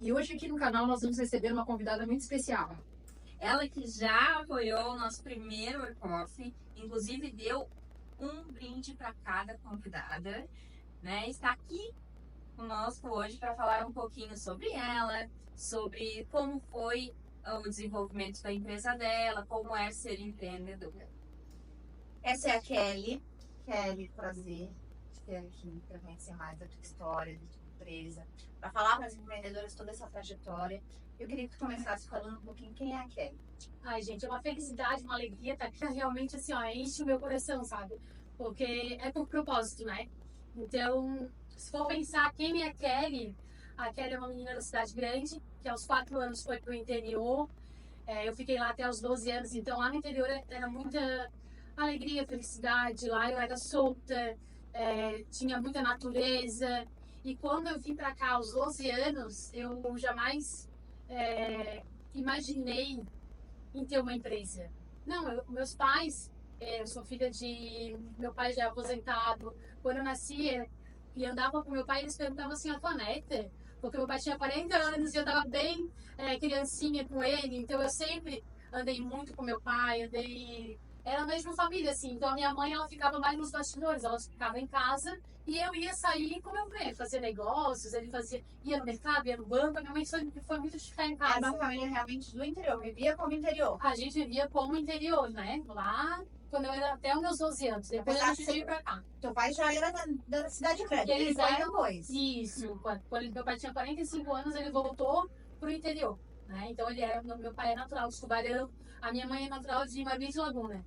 E hoje aqui no canal nós vamos receber uma convidada muito especial. Ela que já apoiou o nosso primeiro workshop, inclusive deu um brinde para cada convidada, né? Está aqui conosco hoje para falar um pouquinho sobre ela, sobre como foi o desenvolvimento da empresa dela, como é ser empreendedora. Essa é a Kelly. Kelly, prazer de ter aqui para conhecer mais da tua história, da tua empresa, para falar para as empreendedoras toda essa trajetória. Eu queria que tu começasse falando um pouquinho quem é a Kelly. Ai, gente, é uma felicidade, uma alegria estar aqui. Realmente, assim, ó, enche o meu coração, sabe? Porque é por propósito, né? Então, se for pensar quem é a Kelly é uma menina da cidade grande, que aos 4 anos foi pro interior. Eu fiquei lá até os 12 anos, então lá no interior era muita alegria, felicidade. Lá eu era solta, tinha muita natureza. E quando eu vim pra cá aos 12 anos, eu jamais imaginei em ter uma empresa. Não, meus pais, eu sou filha de... Meu pai já é aposentado. Quando eu nasci e andava com meu pai, eles perguntavam assim, a tua neta? Porque meu pai tinha 40 anos e eu tava bem criancinha com ele. Então eu sempre andei muito com meu pai, Era a mesma família, assim. Então a minha mãe, ela ficava mais nos bastidores. Ela ficava em casa e eu ia sair com meu pai, fazer negócios. Ele ia no mercado, ia no banco. A minha mãe sempre foi muito de ficar em É casa. uma família realmente do interior, vivia como interior. A gente vivia como interior, né? Lá, quando eu era até os meus 12 anos. Depois a gente veio pra cá. Teu pai já era da cidade grande, Eles ele foi eram- depois. Isso. Quando meu pai tinha 45 anos, ele voltou pro interior, né? Então meu pai é natural de Tubarão, a minha mãe é natural de Martim de Laguna.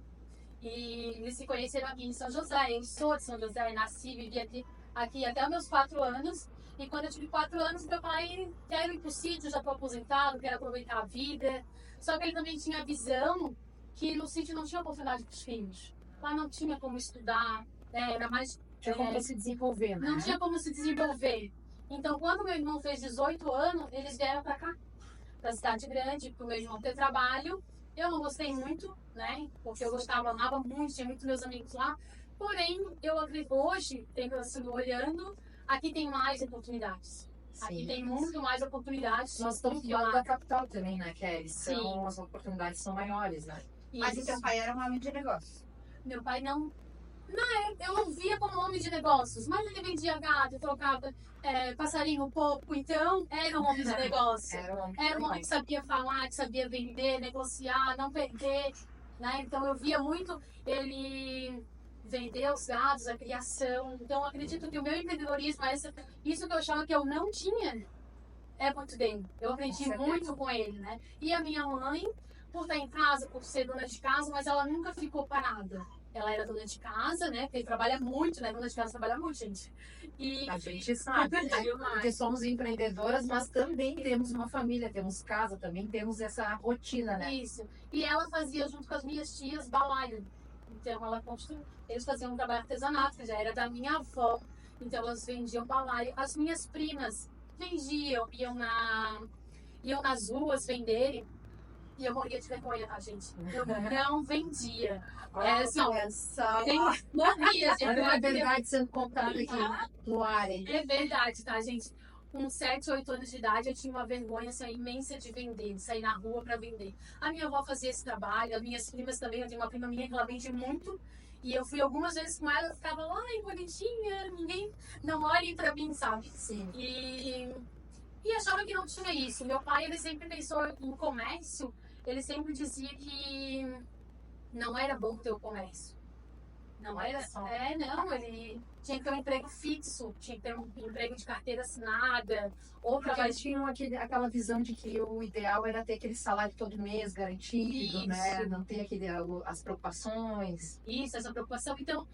E eles se conheceram aqui em São José. Eu sou de São José, nasci, vivi aqui até os meus 4 anos. E quando eu tive 4 anos, meu pai quer ir pro sítio, já tô aposentado, quero aproveitar a vida. Só que ele também tinha a visão que no sítio não tinha oportunidade para os filhos. Lá não tinha como estudar, era mais... Tinha como se desenvolver, né? Não tinha como se desenvolver. Então, quando meu irmão fez 18 anos, eles vieram pra cá, pra cidade grande, pro meu irmão ter trabalho. Eu não gostei muito, né? Porque eu amava muito, tinha muitos meus amigos lá. Porém, eu acredito, hoje, tendo assim, olhando, aqui tem mais oportunidades. Aqui tem muito mais oportunidades. Nós estamos do que falando lá. da capital também, né, Kelly? Sim. As oportunidades são maiores, né? Mas Isso. o teu pai era um homem de negócio. Meu pai não... eu não via como homem de negócios, mas ele vendia gado, trocava passarinho, porco, então era um homem de negócio. Era um homem que sabia falar, que sabia vender, negociar, não perder, né? Então eu via muito ele vender os gados, a criação. Então eu acredito que o meu empreendedorismo, isso que eu achava que eu não tinha, é muito dele. Eu aprendi muito com ele, né? E a minha mãe, por estar em casa, por ser dona de casa, mas ela nunca ficou parada. Ela era dona de casa, né? Porque trabalha muito, né? Dona de casa trabalha muito, gente. E A gente sabe, né? Porque somos empreendedoras, mas também temos uma família, temos casa, também temos essa rotina, né? isso. E ela fazia, junto com as minhas tias, balaio. Então, eles faziam um trabalho artesanato, que já era da minha avó. Então, elas vendiam balaio. As minhas primas vendiam, iam nas ruas venderem. E eu morria de vergonha, tá, gente? Eu não vendia. Era assim, ó, Olha só. morria de Olha a vergonha. verdade sendo contada aqui no ar, hein? É verdade, tá, gente? Com 7, 8 anos de idade, eu tinha uma vergonha assim, imensa de vender, de sair na rua pra vender. A minha avó fazia esse trabalho, as minhas primas também. Eu tenho uma prima minha que ela vende muito. E eu fui algumas vezes com ela, eu ficava lá, ai, bonitinha, ninguém não olhem pra mim, sabe? Sim. E achava que não tinha isso. Meu pai, ele sempre pensou em comércio, ele sempre dizia que não era bom ter o comércio. Não era só. Não, ele tinha que ter um emprego fixo, tinha que ter um emprego de carteira assinada, ou Porque trabalho eles tinham aquela visão de que o ideal era ter aquele salário todo mês garantido, Isso. né? Não ter as preocupações. isso, essa preocupação. Então,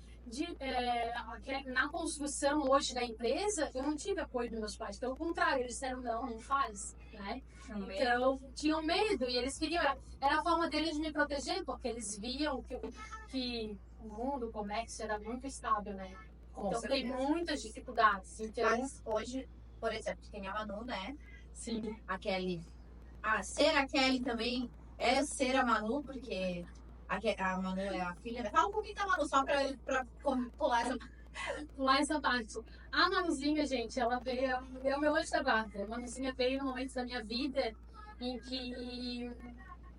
na construção hoje da empresa, eu não tive apoio dos meus pais. Pelo contrário, eles disseram, não faz, né? Então, tinham medo e eles queriam... Era a forma deles de me proteger, porque eles viam que o mundo, o comércio era muito estável, né? Com Então, tem certeza. muitas dificuldades. Então, Mas hoje, por exemplo, tem a Manu, né? sim. A Kelly. Ser a Kelly também é ser a Manu, porque a Manu é a filha. Fala um pouquinho da Manu, só pra pular essa. Lá essa parte. A Manuzinha, gente, ela veio, é o meu anjo da guarda. A Manuzinha veio no momento da minha vida em que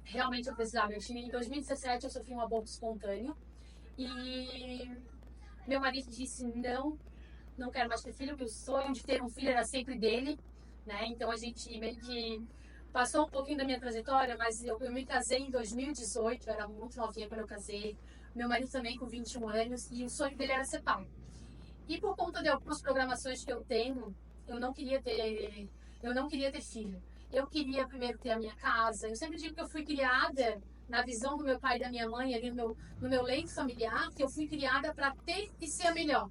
realmente eu precisava. Em 2017 eu sofri um aborto espontâneo e meu marido disse não quero mais ter filho, porque o sonho de ter um filho era sempre dele, né? Então a gente meio que passou um pouquinho da minha trajetória, mas eu me casei em 2018, eu era muito novinha quando eu casei. Meu marido também com 21 anos e o sonho dele era ser pai. E por conta de algumas programações que eu tenho, eu não queria ter filho. Eu queria primeiro ter a minha casa. Eu sempre digo que eu fui criada na visão do meu pai e da minha mãe, ali no meu leito familiar, que eu fui criada para ter e ser a melhor.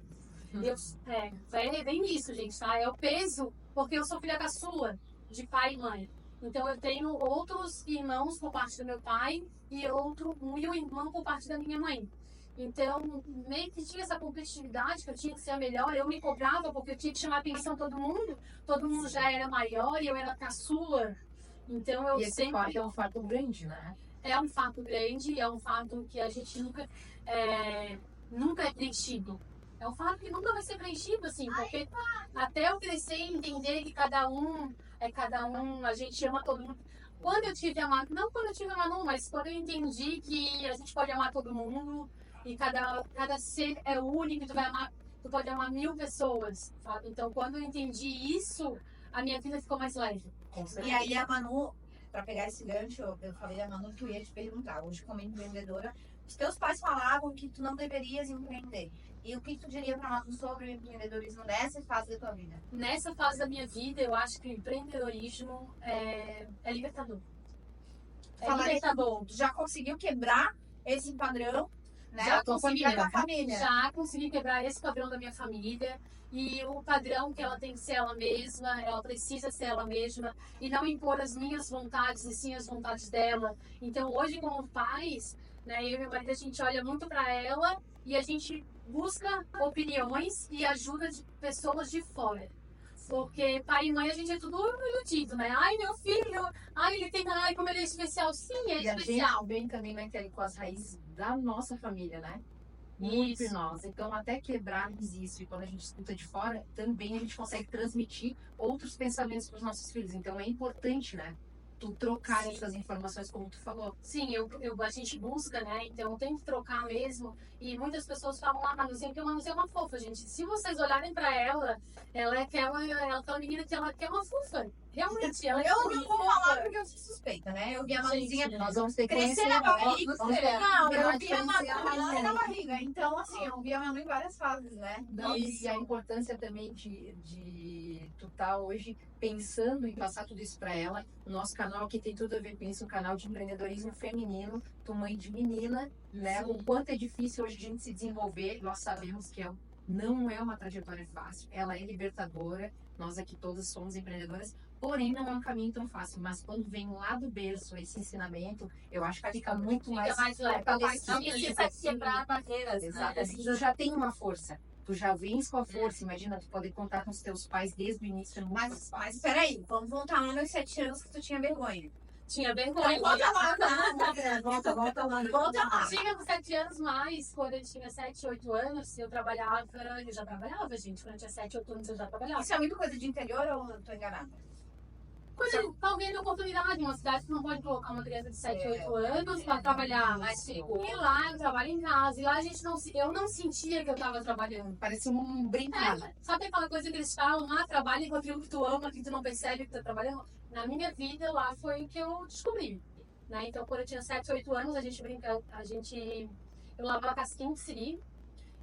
É bem isso, gente, tá? É o peso, porque eu sou filha caçula de pai e mãe. Então eu tenho outros irmãos por parte do meu pai e um irmão por parte da minha mãe. Então, meio que tinha essa competitividade, que eu tinha que ser a melhor, eu me cobrava porque eu tinha que chamar a atenção de todo mundo já era maior e eu era caçula. Então eu E esse sempre... fato é um fato grande, né? É um fato grande, é um fato que a gente nunca é preenchido. É um fato que nunca vai ser preenchido, assim, porque até eu crescer e entender que cada um, a gente ama todo mundo. Quando eu tive a Manu, não quando eu tive a Manu, mas quando eu entendi que a gente pode amar todo mundo e cada ser é único, tu pode amar 1000 pessoas, sabe? Então, quando eu entendi isso, a minha vida ficou mais leve. E aí a Manu, pra pegar esse gancho, eu falei a Manu que eu ia te perguntar, hoje como empreendedora, os teus pais falavam que tu não deverias empreender. E o que tu diria pra Manu sobre o empreendedorismo nessa fase da tua vida? Nessa fase da minha vida, eu acho que o empreendedorismo é libertador. Libertador. Tu já conseguiu quebrar esse padrão, né? Já consegui, da família. Já consegui quebrar esse padrão da minha família. E o padrão que ela tem que ser ela mesma, ela precisa ser ela mesma e não impor as minhas vontades e sim as vontades dela. Então, hoje, como pais, né, eu e meu marido, a gente olha muito para ela e a gente busca opiniões e ajuda de pessoas de fora. Porque pai e mãe a gente é tudo iludido, né? Ai, meu filho, ai, como ele é especial. Sim, é E a especial. gente vem também naquele com as raízes da nossa família, né? Muito em nós. Então, até quebrarmos isso, e quando a gente escuta de fora, também a gente consegue transmitir outros pensamentos para os nossos filhos. Então, é importante, né? Tu trocar essas informações, como tu falou. Sim, a gente busca, né? Então tem que trocar mesmo. E muitas pessoas falam, Manuzinha, porque a Manuzinha é uma fofa, gente. Se vocês olharem pra ela, ela é aquela menina que ela é uma fofa. Realmente, ela é Eu uma não vou fofa. falar porque eu sou suspeita, né? Eu vi a Manuzinha Nós vamos ter que crescer conhecer na ela. barriga. Vamos ter- Não, eu Vai vi a conhecer Manu ela. na barriga. Então, assim, eu vi a Manu em várias fases, né? Não, e a importância também de tu tá hoje pensando em passar tudo isso para ela. O nosso canal aqui tem tudo a ver com isso, um canal de empreendedorismo feminino, tu mãe de menina, né? O quanto é difícil hoje a gente se desenvolver, nós sabemos que não é uma trajetória fácil, ela é libertadora, nós aqui todas somos empreendedoras, porém não é um caminho tão fácil, mas quando vem lá do berço esse ensinamento, eu acho que fica muito mais leve. fortalecido. Não precisa quebrar barreiras. Exato, Né? assim, tu já tem uma força. Tu já vens com a força, imagina, tu poder contar com os teus pais desde o início. Mas peraí, vamos voltar lá nos 7 anos que tu tinha vergonha. Tinha vergonha. Volta lá, Volta lá. volta lá. Tinha com 7 anos mais, quando eu tinha 7, 8 anos, eu já trabalhava, gente. Quando eu tinha 7, 8 anos, eu já trabalhava. Isso é muito coisa de interior ou eu tô enganada? Quando alguém tem oportunidade, uma cidade que não pode colocar uma criança de 7, 8 anos para trabalhar. Mais seguro. E lá eu trabalho em casa. E lá eu não sentia que eu estava trabalhando. Parece um brincar. Sabe aquela coisa que eles falam, trabalha com aquilo que tu ama, que tu não percebe que tu tá trabalhando? Na minha vida, lá foi o que eu descobri. Né? Então, quando eu tinha 7, 8 anos, eu lavava casquinha de siri.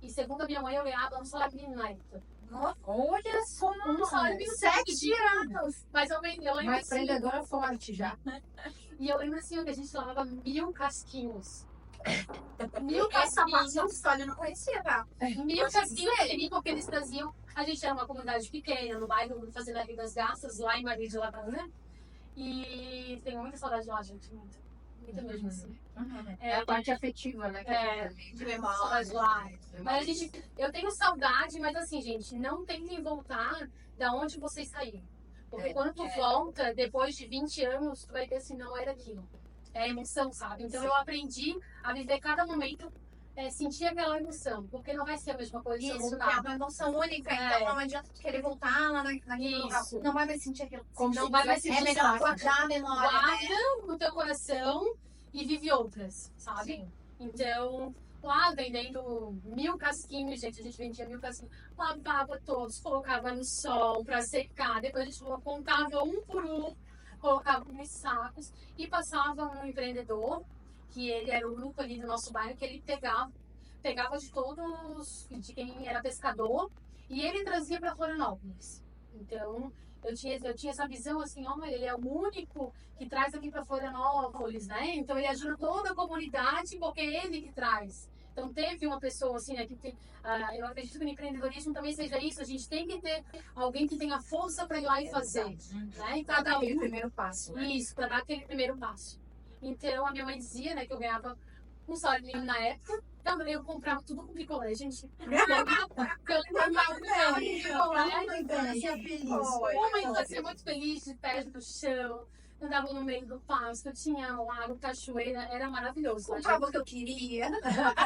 E segundo a minha mãe, eu ganhava um salário mínimo na época. Olha só, Um salário mínimo 7 anos. Mas eu lembro Uma assim, empreendedora forte já. e eu lembro assim, que a gente lavava 1000 casquinhos. 1000 Essa parte casquinhos. da história eu não conhecia, tá? 1000 casquinhos de siri, porque eles traziam. A gente era uma comunidade pequena, no bairro Fazenda Rio das Garças, lá em Maria de Lavana. E tenho muita saudade de lá, gente. Muita mesmo assim. É a parte afetiva, né? De memória. Saudade lá. Mas eu tenho saudade, mas assim, gente, não tentem voltar da onde vocês saíram. Porque quando tu volta, depois de 20 anos, tu vai ver se não era aquilo. É emoção, sabe? Então eu aprendi a viver cada momento sentir aquela emoção, porque não vai ser a mesma coisa se eu Isso, que é voltar. uma emoção única, É. então não adianta tu querer voltar lá naquele lugar. Isso. Não vai mais sentir aquilo. Como Não se vai mais tivesse sentir É melhor saco. guardar a memória, né? Guarda no teu coração e vive outras, sabe? Sim. Então, lá vendendo 1000 casquinhos, gente, a gente vendia 1000 casquinhos, lavava todos, colocava no sol pra secar, depois a gente contava um por um, colocava nos sacos e passava um empreendedor, que ele era o grupo ali do nosso bairro, que ele pegava de todos, de quem era pescador, e ele trazia para Florianópolis. Então, eu tinha essa visão assim, ó, ele é o único que traz aqui para Florianópolis, né? Então, ele ajuda toda a comunidade porque é ele que traz. Então, teve uma pessoa assim, né, que tem, eu acredito que no empreendedorismo também seja isso, a gente tem que ter alguém que tenha força para ir lá e fazer, né? E Pra dar cada aquele um primeiro passo, né? isso, para dar aquele primeiro passo. Então, a minha mãe dizia, né, que eu ganhava um salário mínimo na época, também eu comprava tudo com picolé, gente. Eu comprava Uma mãe fazia muito feliz, de pés no chão, andava no meio do pasto, tinha lago, cachoeira, era maravilhoso. Comprava o que eu queria.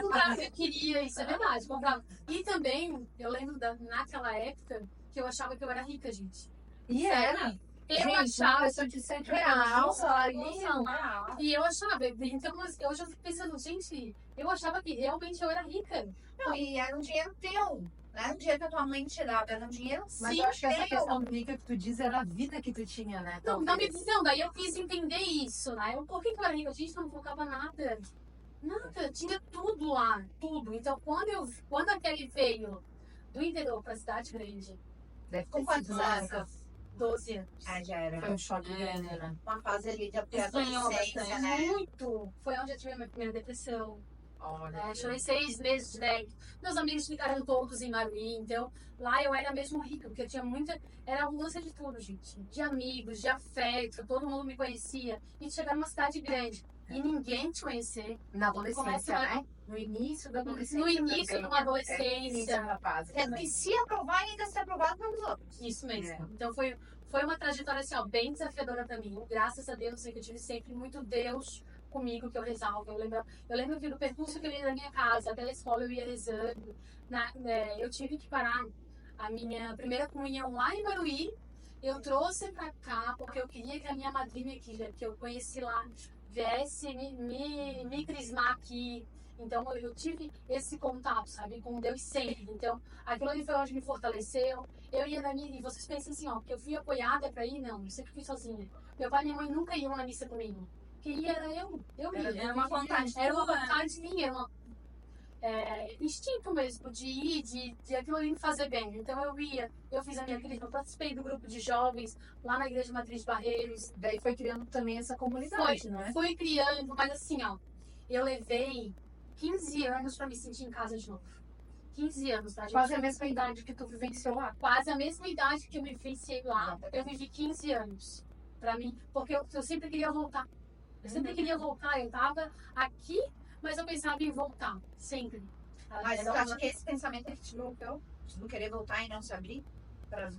Comprava o que eu queria, isso é verdade, comprava. E também, eu lembro naquela época, que eu achava que eu era rica, gente. E era. Eu Gente, uma achava pessoa de 7 reais, um salário mínimo. E eu achava, então eu já fico pensando, gente, eu achava que realmente eu era rica. Não, e era um dinheiro teu. Não era um dinheiro que a tua mãe te dava, era um dinheiro Mas Sim, eu acho que essa teu. questão do rica que tu diz era a vida que tu tinha, né? Não, na minha Talvez. visão, daí eu quis entender isso, né? Por que eu era rica? A gente não colocava nada. Nada, tinha tudo lá, tudo. Então, quando a Kelly veio do interior pra cidade grande, Deve Com ter quantos sido anos? 12 anos. Ah, já era. Foi um choque grande, né? Uma fase ali de Estranhou adolescência, bastante. né? Muito. Foi onde eu tive a minha primeira depressão. Olha. Chorei 6 meses de débito. Meus amigos ficaram todos em Maruí, então lá eu era mesmo rica, porque eu tinha muita. Era abundância de tudo, gente. De amigos, de afeto, todo mundo me conhecia. E chegar numa cidade grande e ninguém te conhecer. Na adolescência, Começa né? No início da adolescência. No início também. de uma adolescência. Início da fase. É que se aprovar e ainda ser aprovado pelos outros. Isso mesmo. É. Então foi uma trajetória assim, ó, bem desafiadora pra mim. Graças a Deus, eu tive sempre muito Deus comigo que eu rezava. Eu lembro que no percurso que eu ia na minha casa, até a escola eu ia rezando. Eu tive que parar a minha primeira comunhão lá em Baruí. Eu trouxe pra cá porque eu queria que a minha madrinha que eu conheci lá viesse me crismar aqui. Então eu tive esse contato, sabe, com Deus sempre. Então aquilo ali foi onde me fortaleceu. Eu ia na minha, e vocês pensam assim, ó, porque eu fui apoiada pra ir? Não, eu sempre fui sozinha. Meu pai e minha mãe nunca iam na missa comigo. Quem ia era eu ia. Era uma vontade Era uma tua, né? vontade minha, era uma instinto mesmo de ir, de aquilo ali me fazer bem. Então eu ia, eu fiz a minha crisma, eu participei do grupo de jovens lá na Igreja Matriz Barreiros. Daí foi criando também essa comunidade, não é? Fui criando, mas assim, ó, eu levei 15 anos pra me sentir em casa de novo. 15 anos, tá, gente? Quase a mesma idade que tu vivenciou lá. Quase a mesma idade que eu me vivenciei lá. Eu vivi 15 anos pra mim, porque eu sempre queria voltar. Eu sempre queria voltar. Eu tava aqui, mas eu pensava em voltar, sempre. Mas Era eu acho uma- que esse pensamento ele te bloqueou. De não querer voltar e não se abrir pra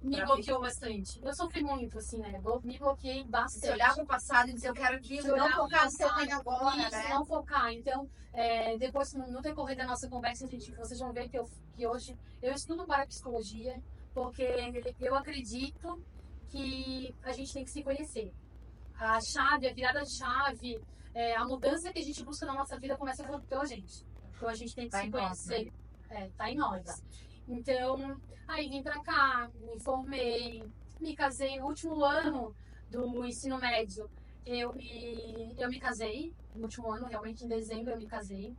me bloqueou bastante. Eu sofri muito, assim, né? Me bloqueei Se bastante. olhar pro passado e dizer eu quero aquilo, Se olhar não focar no pro seu passado, ganho agora, Isso, né? não focar. Então, depois, no decorrer da nossa conversa, vocês vão ver que hoje eu estudo para psicologia, porque eu acredito que a gente tem que se conhecer. A chave, a virada de chave, a mudança que a gente busca na nossa vida começa pela gente. Então, a gente tem que Tá se em nós, conhecer. Tá em nós. Então, aí vim pra cá, me formei, me casei no último ano do ensino médio. Eu me casei, no último ano, realmente em dezembro eu me casei.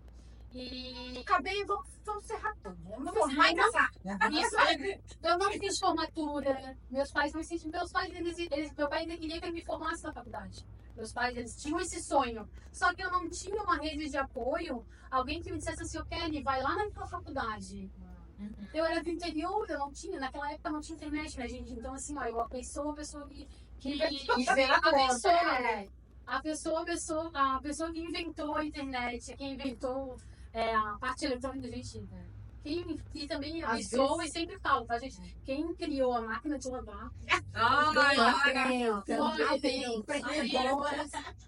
E Acabei, vamos encerrar tudo. Vamos Vamos formar e encerrar. casar. eu não fiz formatura. Meus pais não insistiam. Meu pai ainda queria que eu me formasse na faculdade. Meus pais, eles tinham esse sonho. Só que eu não tinha uma rede de apoio. Alguém que me dissesse assim, Kelly, vai lá naquela faculdade. Eu era do interior, eu não tinha, naquela época não tinha internet, né, gente? Então, assim, ó, eu a pessoa que a pessoa que inventou a internet, quem inventou a parte eletrônica, gente, E também eu Às sou vezes- e sempre falo, tá, gente? Quem criou a máquina de lavar?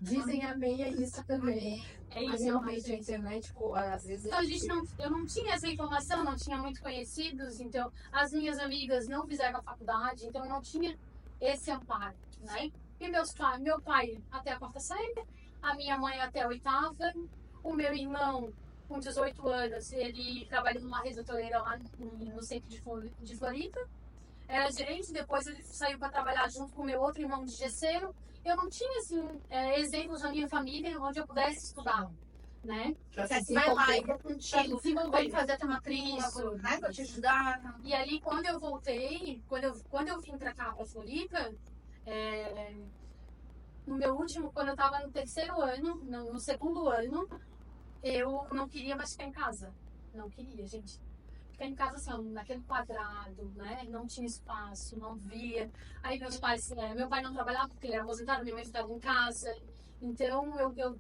Dizem amém é isso também. É Mas isso. realmente a internet, às vezes. Então, eu não tinha essa informação, não tinha muito conhecidos, então as minhas amigas não fizeram a faculdade, então eu não tinha esse amparo, né? E meu pai até a quarta série, a minha mãe até a oitava, o meu irmão com 18 anos, ele trabalha numa resortoleira lá no centro de Floripa, era gerente, depois ele saiu para trabalhar junto com o meu outro irmão de gesseiro. Eu não tinha, assim, exemplos na minha família onde eu pudesse estudar, né? Você vai lá e eu contigo. Desenvolver. Vamos fazer até matriz, né? Pra te ajudar. E ali, quando eu voltei, quando eu vim pra cá, pra Floripa, no meu último, quando eu tava no terceiro ano, no segundo ano, eu não queria mais ficar em casa. Não queria, gente. Ficar em casa, assim, ó, naquele quadrado, né? Não tinha espaço, não via. Aí meu pai não trabalhava porque ele era aposentado, minha mãe ficava em casa. Então,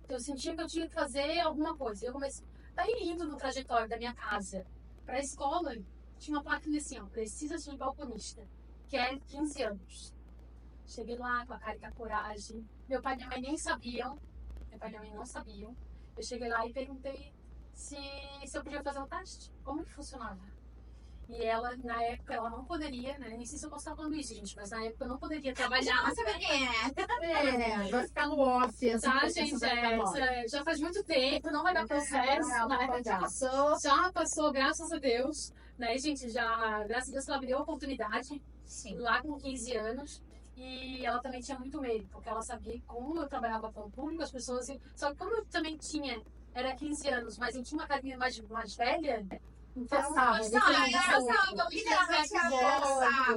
eu sentia que eu tinha que fazer alguma coisa. Eu comecei, daí indo no trajetório da minha casa pra escola, tinha uma placa assim, ó, precisa de balconista, que é 15 anos. Cheguei lá com a cara e com a coragem. Meu pai e minha mãe nem sabiam. Meu pai e minha mãe não sabiam. Eu cheguei lá e perguntei se eu podia fazer um teste. Como que funcionava? E ela, na época, ela não poderia, né? Nem sei se eu posso estar falando isso, gente, mas na época eu não poderia trabalhar. Mas sabe quem é? Vai ficar no off, assim. Tá, gente? Já faz muito tempo, não vai dar processo, né? Já passou, graças a Deus. Né, gente? Graças a Deus, ela me deu a oportunidade. Sim. Lá com 15 anos. E ela também tinha muito medo, porque ela sabia que como eu trabalhava com o público, as pessoas... Só que como eu também era 15 anos, mas eu tinha uma carinha mais velha, então...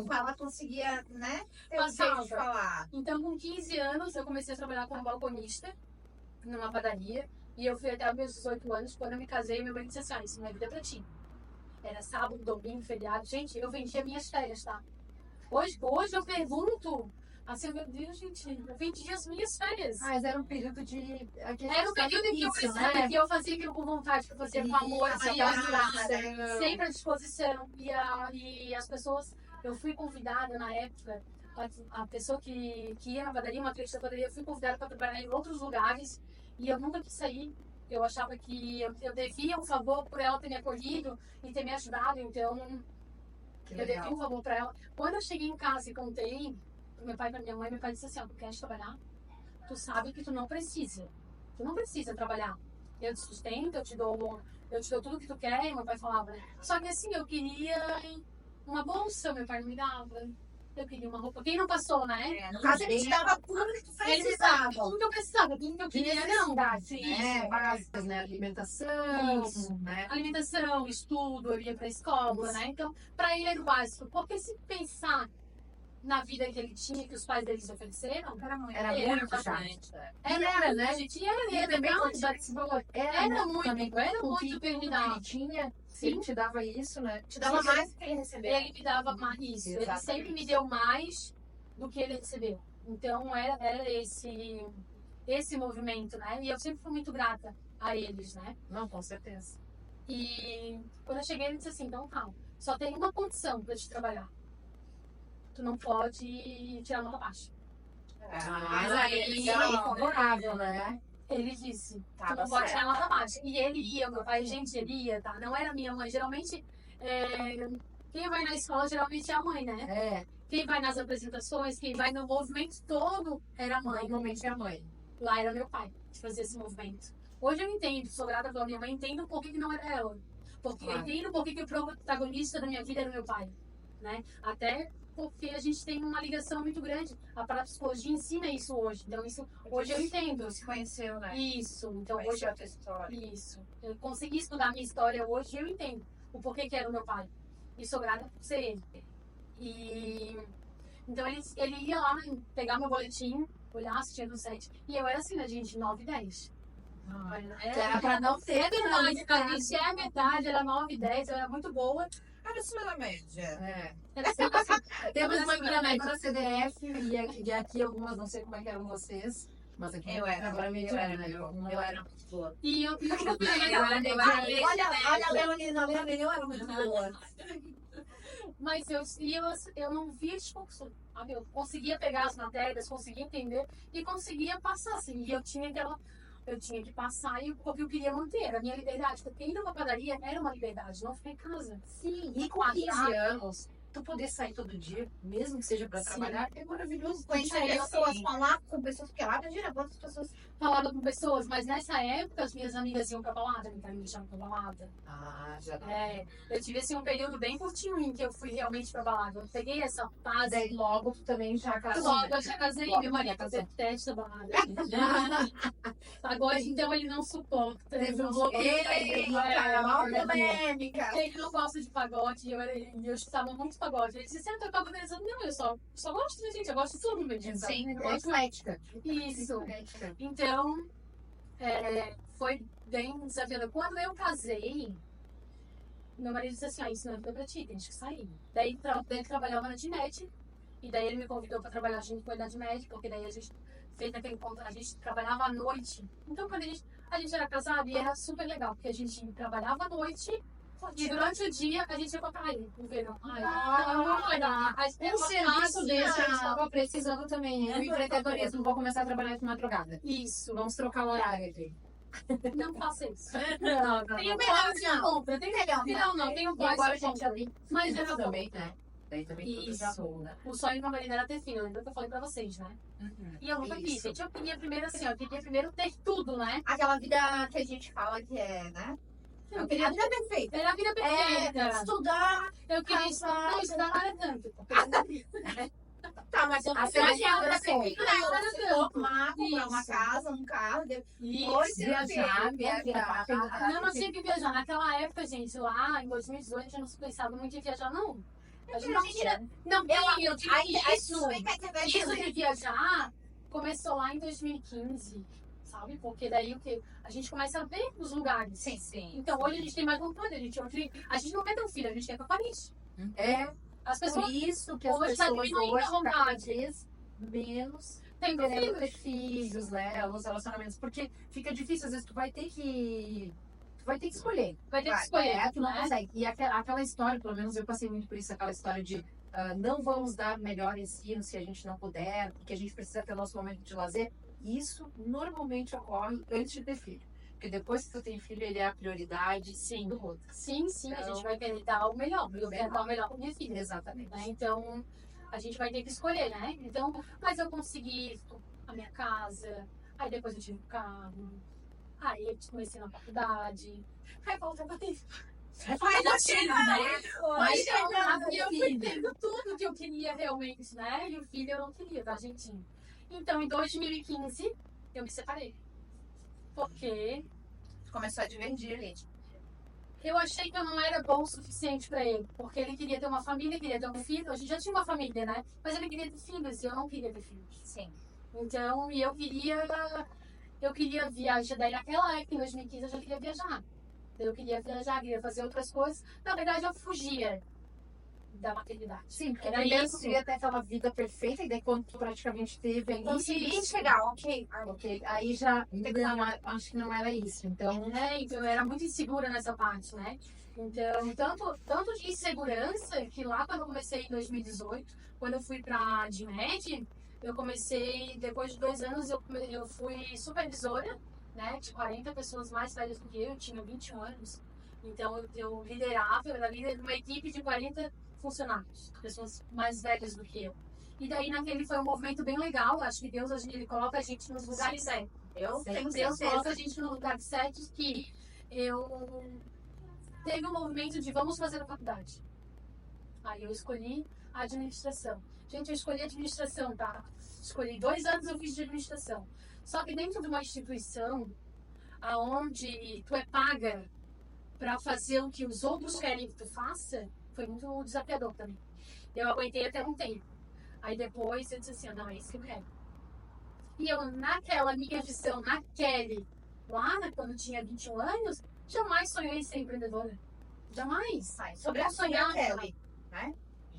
Ela conseguia, né? Ter um Passava. jeito de falar. Então, com 15 anos, eu comecei a trabalhar como balconista numa padaria. E eu fui até os meus 18 anos. Quando eu me casei, meu mãe disse assim, isso não é vida pra ti. Era sábado, domingo, feriado. Gente, eu vendia minhas férias, tá? Hoje eu pergunto, assim, meu Deus, gente, eu vendia as minhas férias. Mas era um período de... Era um período em que eu precisava, que eu fazia aquilo com vontade, que eu fazia com amor, sempre à disposição. E as pessoas, eu fui convidada na época, a pessoa que ia na padaria, uma cliente da padaria, eu fui convidada para trabalhar em outros lugares e eu nunca quis sair. Eu achava que eu devia um favor por ela ter me acolhido e ter me ajudado, então... Eu devia um favor pra ela. Quando eu cheguei em casa e contei pro meu pai e pra minha mãe, meu pai disse assim, ó, tu queres trabalhar? Tu sabe que tu não precisa. Tu não precisa trabalhar. Eu te sustento, eu te dou tudo que tu quer. E meu pai falava, né? Só que assim, eu queria uma bolsa, meu pai não me dava. Eu queria uma roupa. Quem não passou, né? No caso, ele te dava tudo que tu Ele me dava precisava. tudo que eu precisava, tudo que eu queria, não. Sim, né? Básicas, né? Alimentação, Isso. né? Alimentação, estudo, eu ia pra escola, né? Então, pra ele era o básico. Porque se pensar na vida que ele tinha, que os pais deles ofereceram, Era muito. Era muito chato. era, né? Gente, e era também verdade. era muito, também, era com muito tudo que permitido. ele tinha, Sim. ele te dava isso, né? Te dava mais do que ele recebeu. Ele me dava mais isso. Ele Exatamente. sempre me deu mais do que ele recebeu. Então, era esse movimento, né? E eu sempre fui muito grata a eles, né? Não, com certeza. E quando eu cheguei, ele disse assim, então calma, só tem uma condição pra te trabalhar. Tu não pode tirar nota baixa. Mas aí, era favorável, né? Ele disse, tu Tava não pode certo. tirar nota baixa. E ele ia, meu pai, gente, ele ia, tá? Não era minha mãe. Geralmente, quem vai na escola geralmente é a mãe, né? É, Quem vai nas apresentações, quem vai no movimento todo era a mãe. normalmente é a mãe. Lá era meu pai, que fazia esse movimento. Hoje eu entendo, sou grata pela minha mãe, entendo por que não era ela. Porque eu Claro. entendo por que o protagonista da minha vida era meu pai, né? Até porque a gente tem uma ligação muito grande. A parapsicologia ensina isso hoje. Então, isso hoje eu entendo. Se conheceu, né? Isso. Então, hoje Conheceu a tua história. isso. Eu consegui estudar a minha história hoje e eu entendo o porquê que era o meu pai. E sou grata por ser ele. E então ele ia lá pegar meu boletim, olhar se tinha no 7. E eu era assim, né, gente, 9 e 10. Era pra não ter, É verdade, cara. Isso é verdade, era 9 e 10, eu era muito boa. Era acima da média. É. Era sempre assim. Temos Mas uma assim, menina da CDF e aqui algumas, não sei como é que eram vocês, Mas aqui Eu era. agora eu era, né? Eu era muito boa. E eu Olha a Leonina, eu era muito boa. Mas eu não via discurso. Sabe? Eu conseguia pegar as matérias, conseguia entender e conseguia passar, assim. E eu tinha que passar porque eu queria manter a minha liberdade. Porque ir numa padaria era uma liberdade, não ficar em casa. Sim, e com 15 anos, tu poder sair todo dia, mesmo que seja pra trabalhar, é maravilhoso. Conhecer pessoas, falar com pessoas, porque lá gira quantas pessoas. Falava com pessoas, mas nessa época as minhas amigas iam pra balada, me chamavam pra balada. Ah, já dá. Eu tive assim um período bem curtinho em que eu fui realmente pra balada. Eu peguei essa fase. Daí logo tu também já casou. Logo eu já casei, meu marido detesta balada. Agora então ele não suporta. Teve um bloqueio. Polêmica. Ele não gosta de pagode e eu estava muito pagode. Ele disse, você não tem pagode? Eu disse, não, eu só gosto, né, gente? Eu gosto de tudo mesmo. Sim, é eclética. Isso. Então, foi bem desafiador. Quando eu casei, meu marido disse assim, isso não é vida pra ti, tens que sair. Daí ele trabalhava na Dimed, e daí ele me convidou pra trabalhar junto com ele na Dimed, porque daí a gente fez aquele encontro, a gente trabalhava à noite. Então, quando a gente era casado, e era super legal, porque a gente trabalhava à noite, e durante o dia a gente ia pra praia, no verão. Muito legal. Um serviço desse a gente estava precisando também. O empreendedorismo, vou começar a trabalhar de madrugada. Isso. Vamos trocar o horário aqui. Não faça isso. Não. Tem um plano de compra, tem Melhor. não, tem um E plano agora a de gente compra. ali. Mas era bom. Também, né? Daí também tudo já Isso. muda. O sonho do meu marido era ter filho, lembra que eu falei pra vocês, né? E eu nunca quis, Isso. gente. Eu queria primeiro ter tudo, né? Aquela vida que a gente fala que é, né? Eu A queria vida perfeita. ter a vida perfeita. Estudar. Eu queria casar. não estudar nada tanto. Tá, mas A você vai vida perfeita. perfeita. Formar, comprar uma Isso. casa, um carro. Isso. Viajar. Não, não tinha que viajar. Naquela época, gente, lá em 2018, a gente não se pensava muito em viajar, não. A gente não tinha. Não, eu tive isso de viajar começou lá em 2015, sabe? Porque daí a gente começa a ver os lugares. Sim. Então hoje a gente tem mais vontade, a gente não quer ter um filho, a gente quer ir pra Paris. É As por pessoas isso que as hoje tá pessoas diminuindo hoje a vontade. cada vez menos têm querendo ter filhos. filhos, né? Os relacionamentos. Porque fica difícil, às vezes tu vai ter que escolher. Vai ter que escolher. Tu não né? consegue. E aquela história, pelo menos eu passei muito por isso, aquela história de não vamos dar melhor ensino se a gente não puder, porque a gente precisa ter nosso momento de lazer. Isso normalmente ocorre antes de ter filho. Porque depois que tu tem filho, ele é a prioridade do outro. Sim, a Então, gente vai querer dar o melhor. Eu quero dar o melhor pra minha filha. Exatamente. Né? Então, a gente vai ter que escolher, né? Então, mas eu consegui a minha casa, aí depois eu tive um carro, aí eu comecei na faculdade, aí voltei pra ter. Mas não tinha, né? Mas eu fui tendo tudo que eu queria realmente, né? E o filho eu não queria, da Argentina. Então, em 2015, eu me separei. Porque Começou a divergir ali. eu achei que eu não era bom o suficiente pra ele. Porque ele queria ter uma família, queria ter um filho. A gente já tinha uma família, né? Mas ele queria ter filhos e eu não queria ter filhos. Sim. Então, e eu queria viajar. Daí, naquela época, em 2015, eu já queria viajar. Eu queria viajar, queria fazer outras coisas. Na verdade, eu fugia da maternidade. Sim, porque Era primeiro isso. tu queria ter aquela vida perfeita, e daí quando tu praticamente teve aí, Consegui chegar, ok. ok, aí já não, acho que não era isso. Então, Então eu era muito insegura nessa parte, né? Então, tanto de insegurança, que lá quando eu comecei em 2018, quando eu fui pra Dimed, eu comecei, depois de 2 anos, eu fui supervisora, né? De 40 pessoas mais velhas do que eu tinha 21 anos. Então eu liderava, eu era líder de uma equipe de 40 funcionários, pessoas mais velhas do que eu. E daí naquele foi um movimento bem legal, acho que Deus, ele coloca a gente nos lugares certos. Eu tenho Deus certeza. coloca a gente nos lugares certos que teve um movimento de vamos fazer a faculdade. Aí eu escolhi a administração. Gente, eu escolhi administração, tá? Escolhi 2 anos eu fiz de administração. Só que dentro de uma instituição aonde tu é paga para fazer o que os outros querem que tu faça, foi muito desafiador também. Eu aguentei até um tempo. Aí depois eu disse assim, não, é isso que eu quero. E eu, naquela minha visão, quando eu tinha 21 anos, jamais sonhei em ser empreendedora. Jamais. Sobre a sonhar, Kelly, né?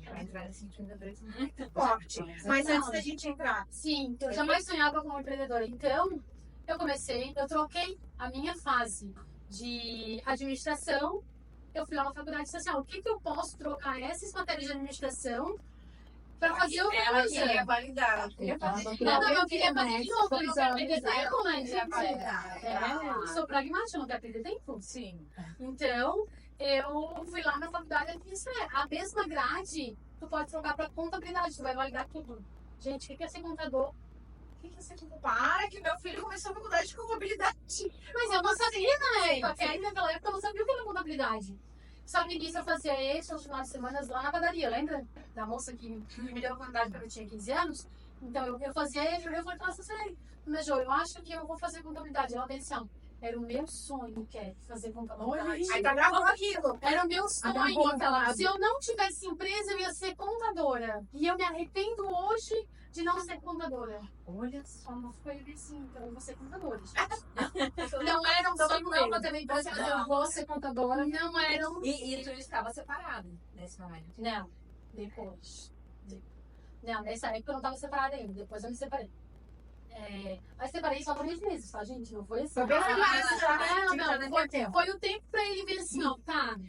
Vai entrar nesse empreendedorismo muito forte. Mas antes da gente entrar, Sim, eu jamais sonhava como empreendedora. Então, eu troquei a minha fase de administração. Eu fui lá na faculdade e disse assim, o que eu posso trocar essas matérias de administração para fazer outra ela coisa? queria validar. Ela queria fazer Não, eu queria fazer de novo, eu não quero perder tempo, né, Queria gente? validar. Eu sou pragmática, eu não quero perder tempo. Sim. Então, eu fui lá na faculdade e disse, a mesma grade, tu pode trocar para contabilidade, tu vai validar tudo. Gente, o que é ser contador? O que é ser contador? Para que meu filho começou a faculdade de contabilidade. Mas eu não sabia, né? Porque aí naquela época eu não sabia o que era contabilidade. Só me disse, eu fazia esse aos finais de semana lá na padaria, lembra? Da moça que me deu a oportunidade quando eu tinha 15 anos. Então eu fazia, eu falei, nossa, sério, mas eu acho que eu vou fazer contabilidade. Ela disse, era o meu sonho, que é fazer contabilidade. Aí tá gravando aquilo. Era o meu sonho. Se eu não tivesse empresa, eu ia ser contadora. E eu me arrependo hoje de não ser contadora. Olha só. Só não foi assim, então eu vou ser contadora. Não era um sonho Não, meu. também pensa que eu vou ser contadora. Não era um... E tu estava separado nesse momento. Não, depois. Não, nessa época eu não estava separada ainda. Depois eu me separei. Mas separei só por 3 meses, tá, gente? Não foi assim. Foi bem rápido, Não, foi o tempo pra ele ver assim, tá.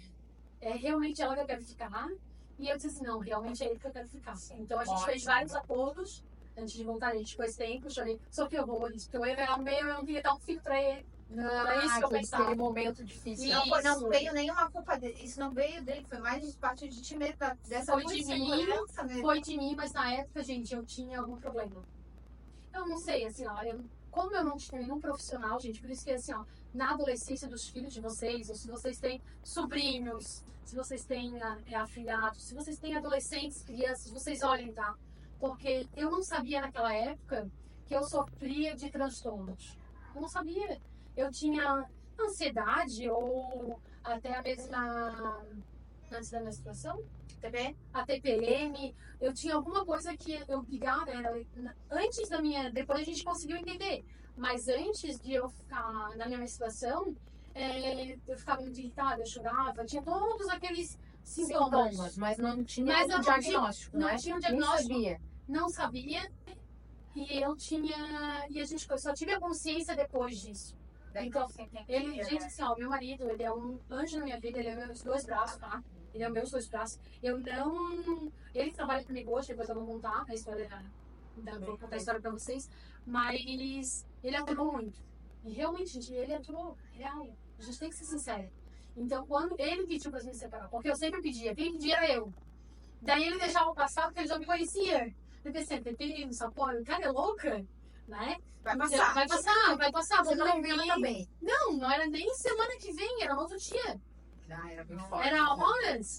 É realmente ela que eu quero ficar. E eu disse assim, não, realmente é ele que eu quero ficar. Então a gente fez vários acordos. Antes de voltar, a gente ficou esse tempo, chorei. Só que horrores, porque eu era meu, eu não queria dar um filho pra ele. Era isso que eu pensava. Aquele momento difícil. Não veio nenhuma culpa dele. Isso não veio dele, foi mais de parte de ti mesmo, dessa Foi de mim. insegurança, né? Foi de mim, mas na época, gente, eu tinha algum problema. Eu não sei, assim, como eu não tinha nenhum profissional, gente, por isso que, assim, na adolescência dos filhos de vocês, ou se vocês têm sobrinhos, se vocês têm afilhados, se vocês têm adolescentes, crianças, vocês olhem, tá? Porque eu não sabia naquela época que eu sofria de transtornos. Eu não sabia. Eu tinha ansiedade ou até a mesma antes da menstruação, a TPM, eu tinha alguma coisa que eu brigava, antes da minha, depois a gente conseguiu entender, mas antes de eu ficar na minha menstruação, eu ficava muito irritada, eu chorava, tinha todos aqueles sintomas, mas não tinha Mas eu um não diagnóstico, não né? tinha um Nem diagnóstico. sabia. Não sabia, e eu só tive a consciência depois disso. Então, gente, assim, meu marido, ele é um anjo na minha vida, ele é meus 2 braços, tá? Ele é meus 2 braços. Ele trabalha comigo hoje, depois eu vou contar a história, vou contar a história pra vocês, mas ele atuou muito. E realmente, gente, ele atuou real. A gente tem que ser sincero. Então, quando ele pediu pra me separar, porque eu sempre pedia, quem pedia era eu. Daí ele deixava passar porque ele já me conhecia. Eu pensei, Pepe, essa porra, o cara é louca, né? Vai passar. Vai passar. Você Vou não dormir. viu também. Não era nem semana que vem, era no outro dia. Era bem forte.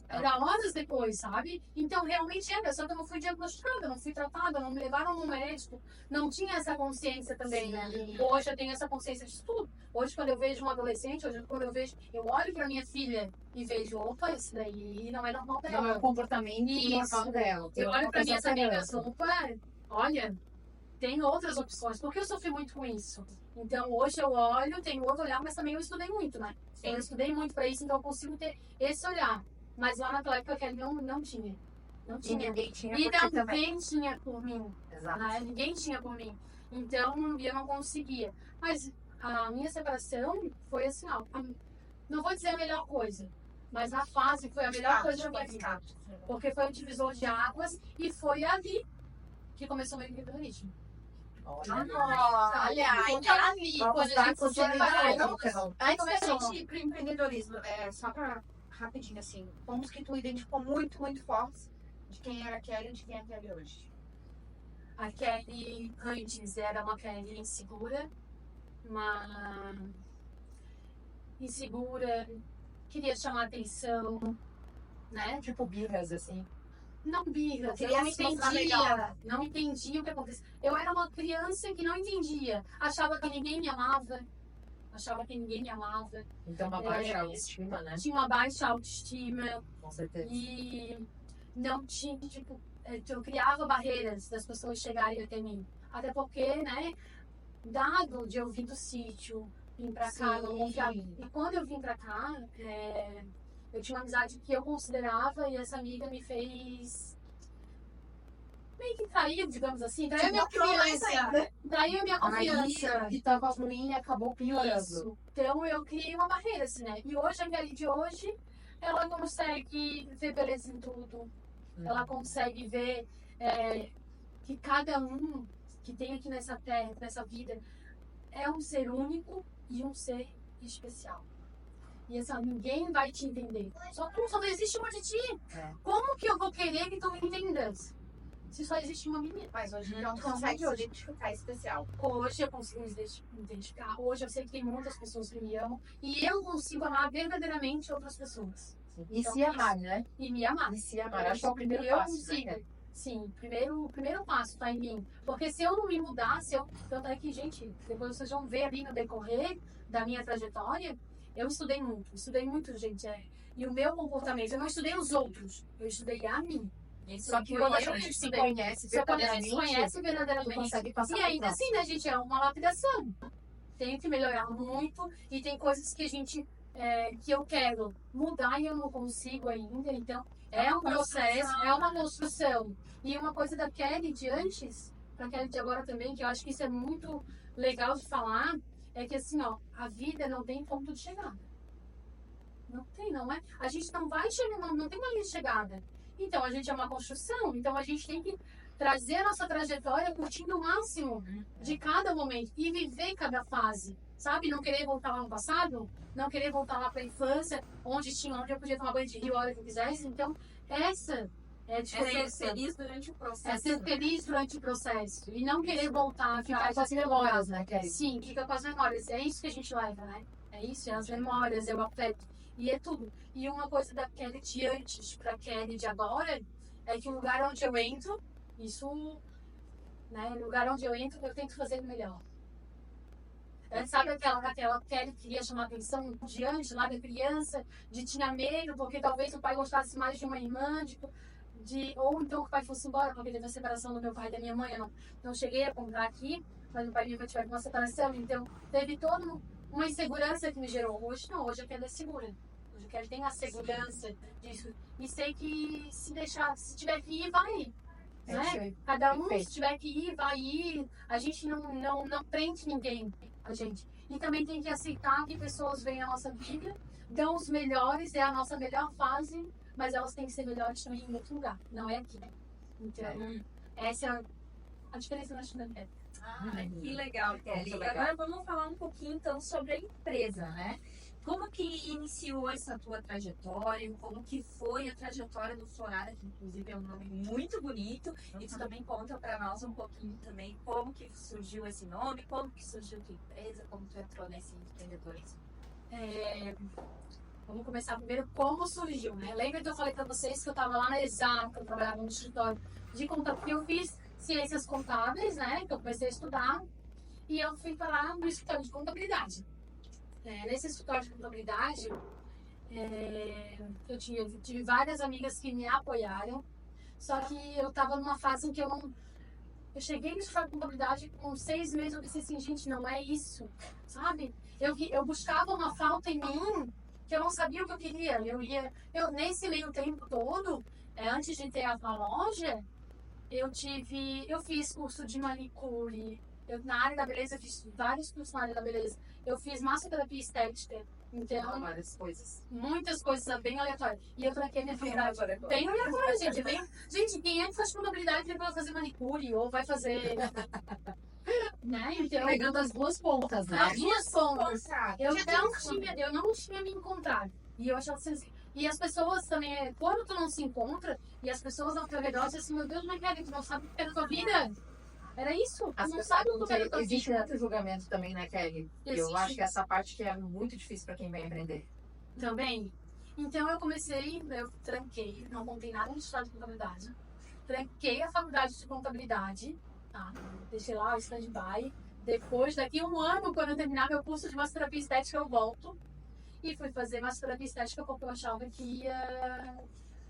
Era horas depois, sabe? Então, realmente era, só que eu não fui diagnosticada, não fui tratada, não me levaram no médico. Não tinha essa consciência também, né? Hoje eu tenho essa consciência de tudo. Hoje, quando eu vejo um adolescente, eu olho pra minha filha e vejo, opa, isso daí não é normal dela. Não é o comportamento normal dela. Eu olho pra minhas amigas, opa, olha, tem outras opções, porque eu sofri muito com isso. Então, hoje eu olho, tenho outro olhar, mas também eu estudei muito, né? Eu estudei muito pra isso, então eu consigo ter esse olhar. Mas lá naquela época que não tinha. Não E tinha. ninguém tinha E por ti também. ninguém tinha por mim. Exato. Né? Ninguém tinha por mim. Então, eu não conseguia. Mas a minha separação foi assim, não vou dizer a melhor coisa, mas a fase foi a melhor coisa da minha vida. Porque foi um divisor de águas e foi ali que começou o meu empreendedorismo. Olha, Então, ali, quando a gente se separou, Antes da gente ir pro empreendedorismo, só pra rapidinho assim, pontos que tu identificou muito, muito fortes de quem era a Kelly e de quem é a Kelly hoje. A Kelly antes era uma Kelly insegura, queria chamar atenção, né? Tipo birras, assim. Não birras, eu Queria não se mostrar melhor. não entendia o que acontecia. Eu era uma criança que não entendia, achava que ninguém me amava, Então, uma baixa autoestima, né? tinha uma baixa autoestima Com certeza. e não tinha, eu criava barreiras das pessoas chegarem até mim. Até porque, né, dado de eu vir do sítio, vim pra cá, não confiava. E quando eu vim pra cá, Eu tinha uma amizade que eu considerava e essa amiga me fez meio que trair, digamos assim. Traiu a minha confiança. Traiu a minha confiança. E tava ruim e acabou piorando. Isso. Então eu criei uma barreira, assim, né? E hoje, a Kelly de hoje, ela consegue ver beleza em tudo. Ela consegue ver que cada um que tem aqui nessa terra, nessa vida, é um ser único e um ser especial. E assim, ninguém vai te entender. Só existe uma de ti. Como que eu vou querer que tu me entendas? Se só existe uma menina. Mas hoje não consegue identificar especial. Hoje eu consigo identificar. Hoje eu sei que tem muitas pessoas que me amam. E eu consigo amar verdadeiramente outras pessoas. E Então, se amar, né? E me amar. E se amar. Acho que é o primeiro eu passo. consigo. Né? Sim, o primeiro passo tá em mim. Porque se eu não me mudar, tanto é que, gente, depois vocês vão ver ali no decorrer da minha trajetória, eu estudei muito, gente. E o meu comportamento, eu não estudei os outros, eu estudei a mim. Só que quando a gente se conhece verdadeiramente, tu consegue passar. E ainda assim, né, gente, é uma lapidação. Tem que melhorar muito e tem coisas que que eu quero mudar e eu não consigo ainda. Então, é um processo, é uma construção. E uma coisa da Kelly de antes, pra Kelly de agora também, que eu acho que isso é muito legal de falar, é que assim, ó, a vida não tem ponto de chegada. Não tem, não é? A gente não vai chegar, não tem uma linha de chegada. Então, a gente é uma construção. Então, a gente tem que trazer a nossa trajetória curtindo o máximo de cada momento e viver cada fase. Sabe? Não querer voltar lá no passado, não querer voltar lá para a infância, onde eu podia tomar banho de rio a hora que eu quisesse. Então, essa é a diferença. É ser feliz durante o processo. É ser feliz durante o processo. E não querer voltar, ficar com as memórias, né, Kelly? Sim, fica com as memórias. É isso que a gente leva, né? É isso, é as memórias, é o afeto. E é tudo. E uma coisa da Kelly de antes pra Kelly de agora é que o lugar onde eu entro, no lugar onde eu entro, eu tento fazer melhor. Sabe aquela Kelly que queria chamar atenção de antes, lá da criança, de tinha medo, porque talvez o pai gostasse mais de uma irmã, ou então que o pai fosse embora, porque teve a separação do meu pai e da minha mãe. Eu não cheguei a contar aqui, mas meu pai e minha mãe tiveram uma separação, então teve toda uma insegurança que me gerou. Hoje não, hoje eu quero é segura. Hoje eu quero ter a segurança disso. E sei que se tiver que ir, vai. Né? Cada um, se tiver que ir, vai ir. A gente não prende ninguém, a gente. E também tem que aceitar que pessoas vêm à nossa vida, dão os melhores, é a nossa melhor fase, mas elas têm que ser melhores também em outro lugar, não é aqui. Então, essa é a diferença da Kelly. Que legal, Kelly. Agora vamos falar um pouquinho então sobre a empresa, né? Como que iniciou essa tua trajetória? Como que foi a trajetória do Florada, que inclusive é um nome muito bonito. E tu também conta para nós um pouquinho também como que surgiu esse nome, como que surgiu a tua empresa, como tu entrou nesse empreendedorismo. Vamos começar primeiro como surgiu, né? Lembra que eu falei para vocês que eu estava lá na Exato, eu trabalhava no escritório de contabilidade, eu fiz ciências contábeis, né? Que eu comecei a estudar e eu fui parar no escritório de contabilidade. Nesse escritório de contabilidade, eu tive várias amigas que me apoiaram, só que eu estava numa fase em que eu cheguei no escritório de contabilidade com 6 meses, eu pensei assim, gente, não é isso, sabe? Eu buscava uma falta em mim que eu não sabia o que eu queria. Eu nesse meio tempo todo, antes de ter a loja, eu fiz curso de manicure. Na área da beleza, eu fiz vários cursos na área da beleza. Eu fiz massoterapia estética. Então, várias coisas. Muitas coisas bem aleatórias. E eu tranquei minha faculdade. Bem aleatória, gente. Gente, quem é que faz contabilidade vai fazer manicure ou vai fazer. Né? Então, pegando as duas pontas, né? As duas pontas. Eu não tinha me encontrado. E eu achava assim. E as pessoas também, quando tu não se encontra, e as pessoas ao teu redor dizem assim, meu Deus, não quero, tu não sabe o que é da tua vida. Era isso? Tu não sabe o que é da tua vida. Existe muito julgamento também, né, Kelly? Eu acho que essa parte que é muito difícil para quem vai empreender. Também. Então eu tranquei, não contei nada de estudar de contabilidade. Tranquei a faculdade de contabilidade, tá? Deixei lá o stand-by. Depois, daqui a um ano, quando eu terminar meu curso de massoterapia estética, eu volto. E fui fazer massoterapia estética porque eu achava que ia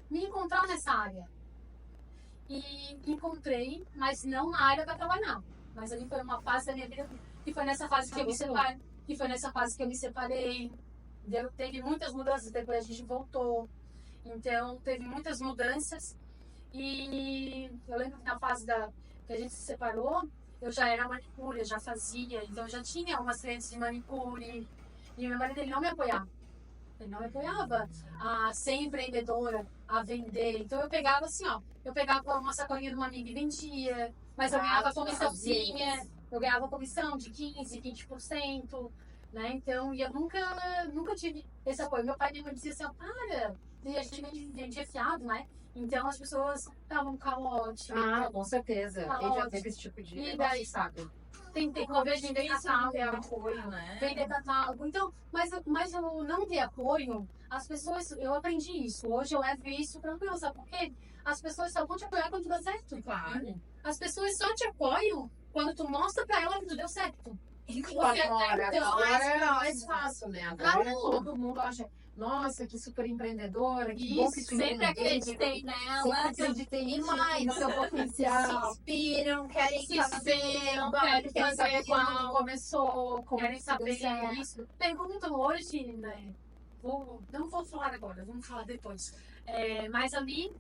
me encontrar nessa área. E encontrei, mas não na área para trabalhar. Mas ali foi uma fase da minha vida. E foi nessa fase que eu me separei. Teve muitas mudanças, depois a gente voltou. Então, teve muitas mudanças. E eu lembro que na fase que a gente se separou, eu já era manicure, eu já fazia. Então, eu já tinha umas clientes de manicure. E meu marido, ele não me apoiava. Ele não me apoiava a ser empreendedora, a vender. Então, eu pegava assim, ó. Eu pegava uma sacolinha de uma amiga e vendia. Mas eu ganhava comissãozinha. Eu ganhava comissão de 15%, 20%. Né? Então, e eu nunca tive esse apoio. Meu pai me dizia assim, ó, para. E a gente vendia fiado, né? Então, as pessoas davam calote. Ah, com certeza. Calote. Ele já teve esse tipo de negócio, sabe? Tem uma vez vender catálogo. apoio, né? Vender catálogo. Então, mas eu não ter apoio, as pessoas, eu aprendi isso. Hoje eu levo isso tranquilo, sabe por quê? As pessoas só vão te apoiar quando dá certo. Claro. As pessoas só te apoiam quando tu mostra pra ela que tu deu certo. Agora é mais fácil, né? Agora Não. todo mundo acha, nossa, que super empreendedora, que bom que tu sempre empreendeu, acreditei nela. sempre acreditei em ti, no seu Se potencial. inspiram, querem Se fazer, inspiram, querem querem saber fazer quando igual. começou, Como querem saber deu certo. isso. Perguntam hoje, né? Não vou falar agora, vamos falar depois. Mas ali,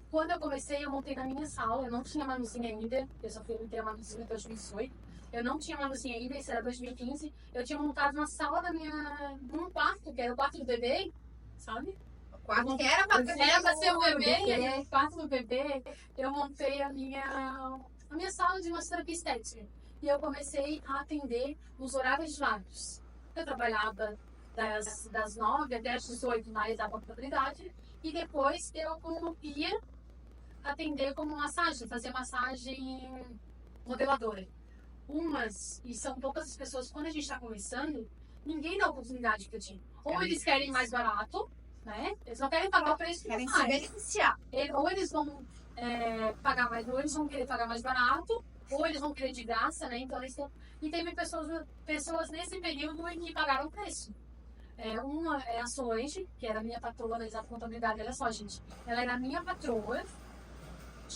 quando eu comecei, eu montei na minha sala, eu não tinha manuzinha ainda, eu só fui ter a manuzinha em 2018. Eu não tinha manuzinha ainda, isso era 2015. Eu tinha montado uma sala num quarto, que era o quarto do bebê, sabe? Quarto que era pra Era pra ser o bebê, e aí, no quarto do bebê, eu montei a minha sala de massoterapia estética. E eu comecei a atender os horários de lábios. Eu trabalhava das 9 até as 18 na etapa da contabilidade, e depois eu ia atender como massagem, fazer massagem modeladora. E são poucas as pessoas, quando a gente está começando, ninguém dá a oportunidade que eu tinha. Ou eles querem mais barato, né? Eles não querem pagar o preço que Querem eu se faço. beneficiar. Ou eles vão pagar mais, ou eles vão querer pagar mais barato, ou eles vão querer de graça, né? Então, e teve pessoas nesse período em que pagaram o preço. Uma é a Solange, que era minha patroa na exata contabilidade. Olha só, gente. Ela era minha patroa.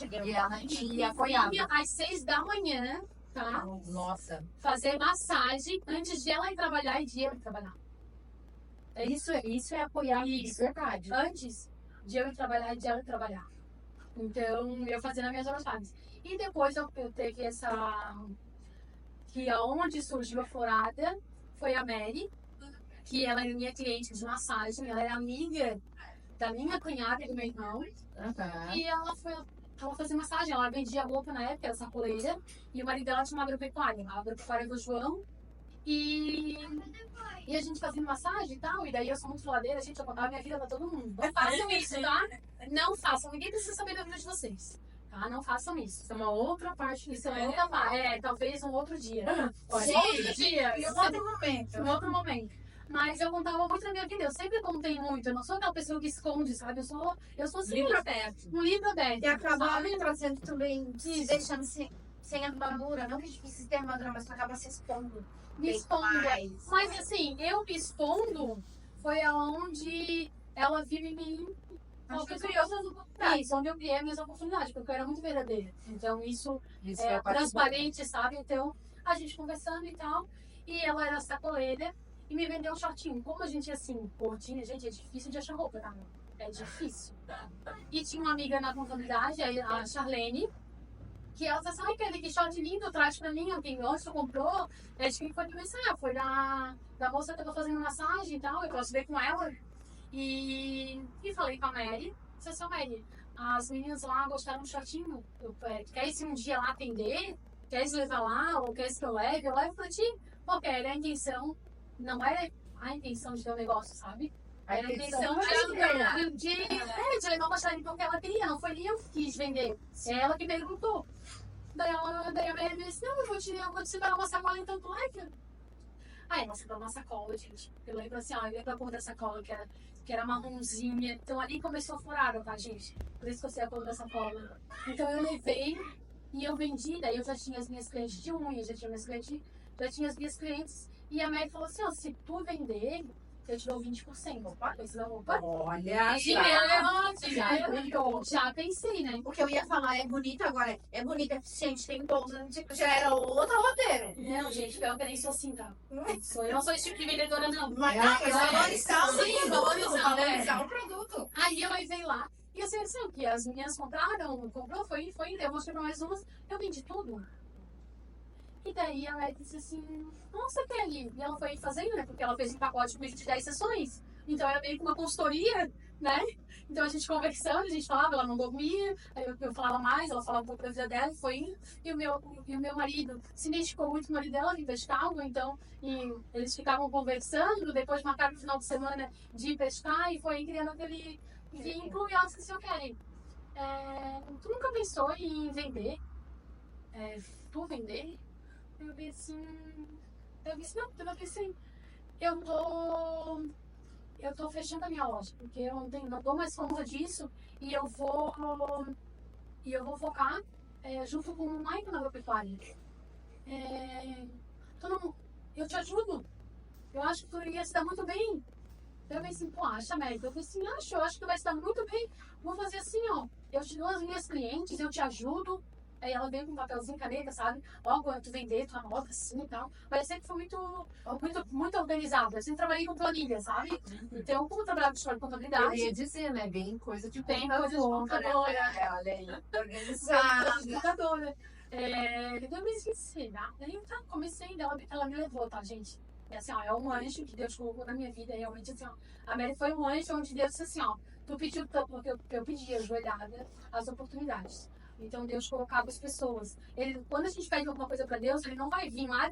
E ela te apoiava. Vinha às 6 da manhã, tá? Nossa. Fazer massagem antes de ela ir trabalhar e de eu ir trabalhar. Isso é apoiar de verdade. Antes de eu ir trabalhar e de ela ir trabalhar. Então, eu fazia nas minhas horas vagas. E depois eu teve que aonde surgiu a Florada foi a Mary, que ela era minha cliente de massagem, ela era amiga da minha cunhada e do meu irmão. Uhum. E ela fazia massagem, ela vendia roupa na época, era sacoleira, e o marido dela tinha uma agropecuária, do João. E a gente fazia massagem e tal, e daí eu sou muito faladeira, gente, eu contava minha vida pra todo mundo. Não façam isso, tá? Não façam, ninguém precisa saber da vida de vocês. Tá? Não façam isso. Isso é uma outra parte. Isso é uma outra parte. Talvez um outro dia. Sim. Outro dia. Em outro momento. Em outro momento. Mas eu contava muito da minha vida. Eu sempre contei muito. Eu não sou aquela pessoa que esconde, sabe? Eu sou assim. Livro aberto. Um livro aberto. E acaba sabe? trazendo também, se deixando sem armadura. Não que é difícil ter armadura, mas tu acaba se expondo. Me expondo. Mas assim, eu me expondo foi aonde ela viu em mim. Isso, onde eu criei as minhas oportunidades, porque eu era muito verdadeira. Então, isso é transparente, sabe? Então, a gente conversando e tal. E ela era sacoleira e me vendeu um shortinho. Como a gente é assim, gordinha, gente, é difícil de achar roupa, tá? É difícil. E tinha uma amiga na contabilidade, a Charlene, que ela disse assim, ai, que short lindo, traz pra mim, onde tu comprou? Acho que foi começar, foi da moça que tava fazendo massagem e tal, eu posso ver com ela. E falei com a Mary, disse assim, Mary, as meninas lá gostaram do shortinho, quer ir um dia lá atender? Quer levar lá, ou quer que eu levo pra ti. Porque era a intenção, não era a intenção de ter um negócio, sabe? Era a intenção de levar uma charlinha porque ela queria, não foi nem eu que quis vender. É ela que perguntou. Daí a Mary disse, não, eu vou te separar uma sacola então tu leva. Aí ela separou uma sacola, gente. Eu lembro assim, ó, eu lembro a cor da sacola, que era marronzinha. Então ali começou a furar, tá, gente? Por isso que eu sei a cor da sacola. Então eu levei e eu vendi, daí eu já tinha as minhas clientes de unha, já tinha as minhas clientes. E a Mary falou assim, ó, se tu vender, eu te dou 20%. Opa, olha, já pensei, né? O que eu ia falar é bonito agora. É bonita, eficiente, tem bolsa, tipo, já era outra roteira. Não, gente, Gente, pior que eu nem sou assim, tá? Eu não sou esse tipo de vendedora, não. Mas valorizar Sim, valorizar o produto. Aí eu levei lá. E assim, o que as meninas compraram, comprou, foi, eu mostrei pra mais umas, eu vendi tudo. E daí ela disse assim, nossa, Kelly. E ela foi fazendo, né? Porque ela fez um pacote comigo de 10 sessões. Então era meio que uma consultoria, né? Então a gente conversando, a gente falava, ela não dormia, aí eu falava mais, ela falava um pouco da vida dela e foi indo. E o meu marido se identificou muito com o marido dela, em pescava, então e eles ficavam conversando, depois marcaram o final de semana de ir pescar e foi criando aquele vínculo. E ela disse assim, Kelly, tu nunca pensou em vender? Tu vender? Eu disse não, eu pensei, eu tô fechando a minha loja, porque eu não dou mais conta disso e eu vou focar junto com o Mike na agropecuária. Eu te ajudo. Eu acho que tu ia se dar muito bem. Eu pensei, pô, acha, América? Eu falei assim, eu acho que tu vai se dar muito bem. Vou fazer assim, ó, eu te dou as minhas clientes, eu te ajudo. Aí ela veio com um papelzinho, caneta, sabe? Ó, quando tu vender, tu anota assim e tal. Mas eu sempre fui muito organizada. Eu sempre trabalhei com planilha, sabe? Então, como eu trabalhava com contabilidade... Eu ia dizer, né? Bem coisa de bem coisa de contadora. Olha aí, organizada. Contadora. Eu me esqueci, né? Aí tá, comecei, ela me levou, tá, gente? E assim, ó, é um anjo que Deus colocou na minha vida, realmente, assim, ó. A Mary foi um anjo onde Deus disse assim, ó, tu pediu tanto, porque eu pedi ajoelhada as oportunidades. Então Deus colocava as pessoas. Quando a gente pede alguma coisa para Deus, ele não vai vir lá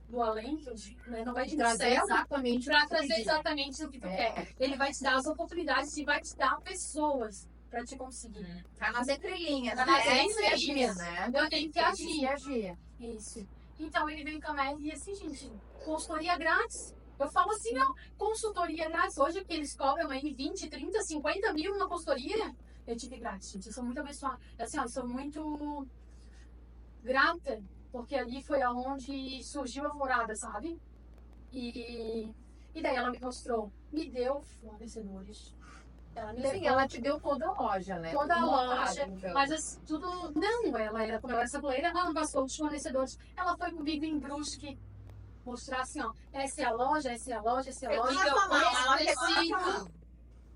do além, né? Não vai te trazer exatamente para trazer exatamente o que tu quer. Ele vai te dar as oportunidades e vai te dar pessoas para te conseguir. Tá nas entrelinhas. Tá nas entrelinhas, né? Eu tenho que agir. Isso. Então ele veio com a Mary e assim, gente, consultoria grátis. Eu falo assim, ó, consultoria grátis. Hoje que eles cobram aí 20, 30, 50 mil numa consultoria. Eu tive grátis, gente. Eu sou muito abençoada. Assim, ó, eu sou muito grata, porque ali foi aonde surgiu a Alvorada, sabe? E daí ela me mostrou, me deu fornecedores. Ela me levou. Sim, ela te deu toda a loja, né? Toda a loja. Então. Mas tudo. Não, ela era como ela era saboleira, ela não passou os fornecedores. Ela foi comigo em Brusque mostrar assim, ó. Essa é a loja, essa é a loja, essa é a loja.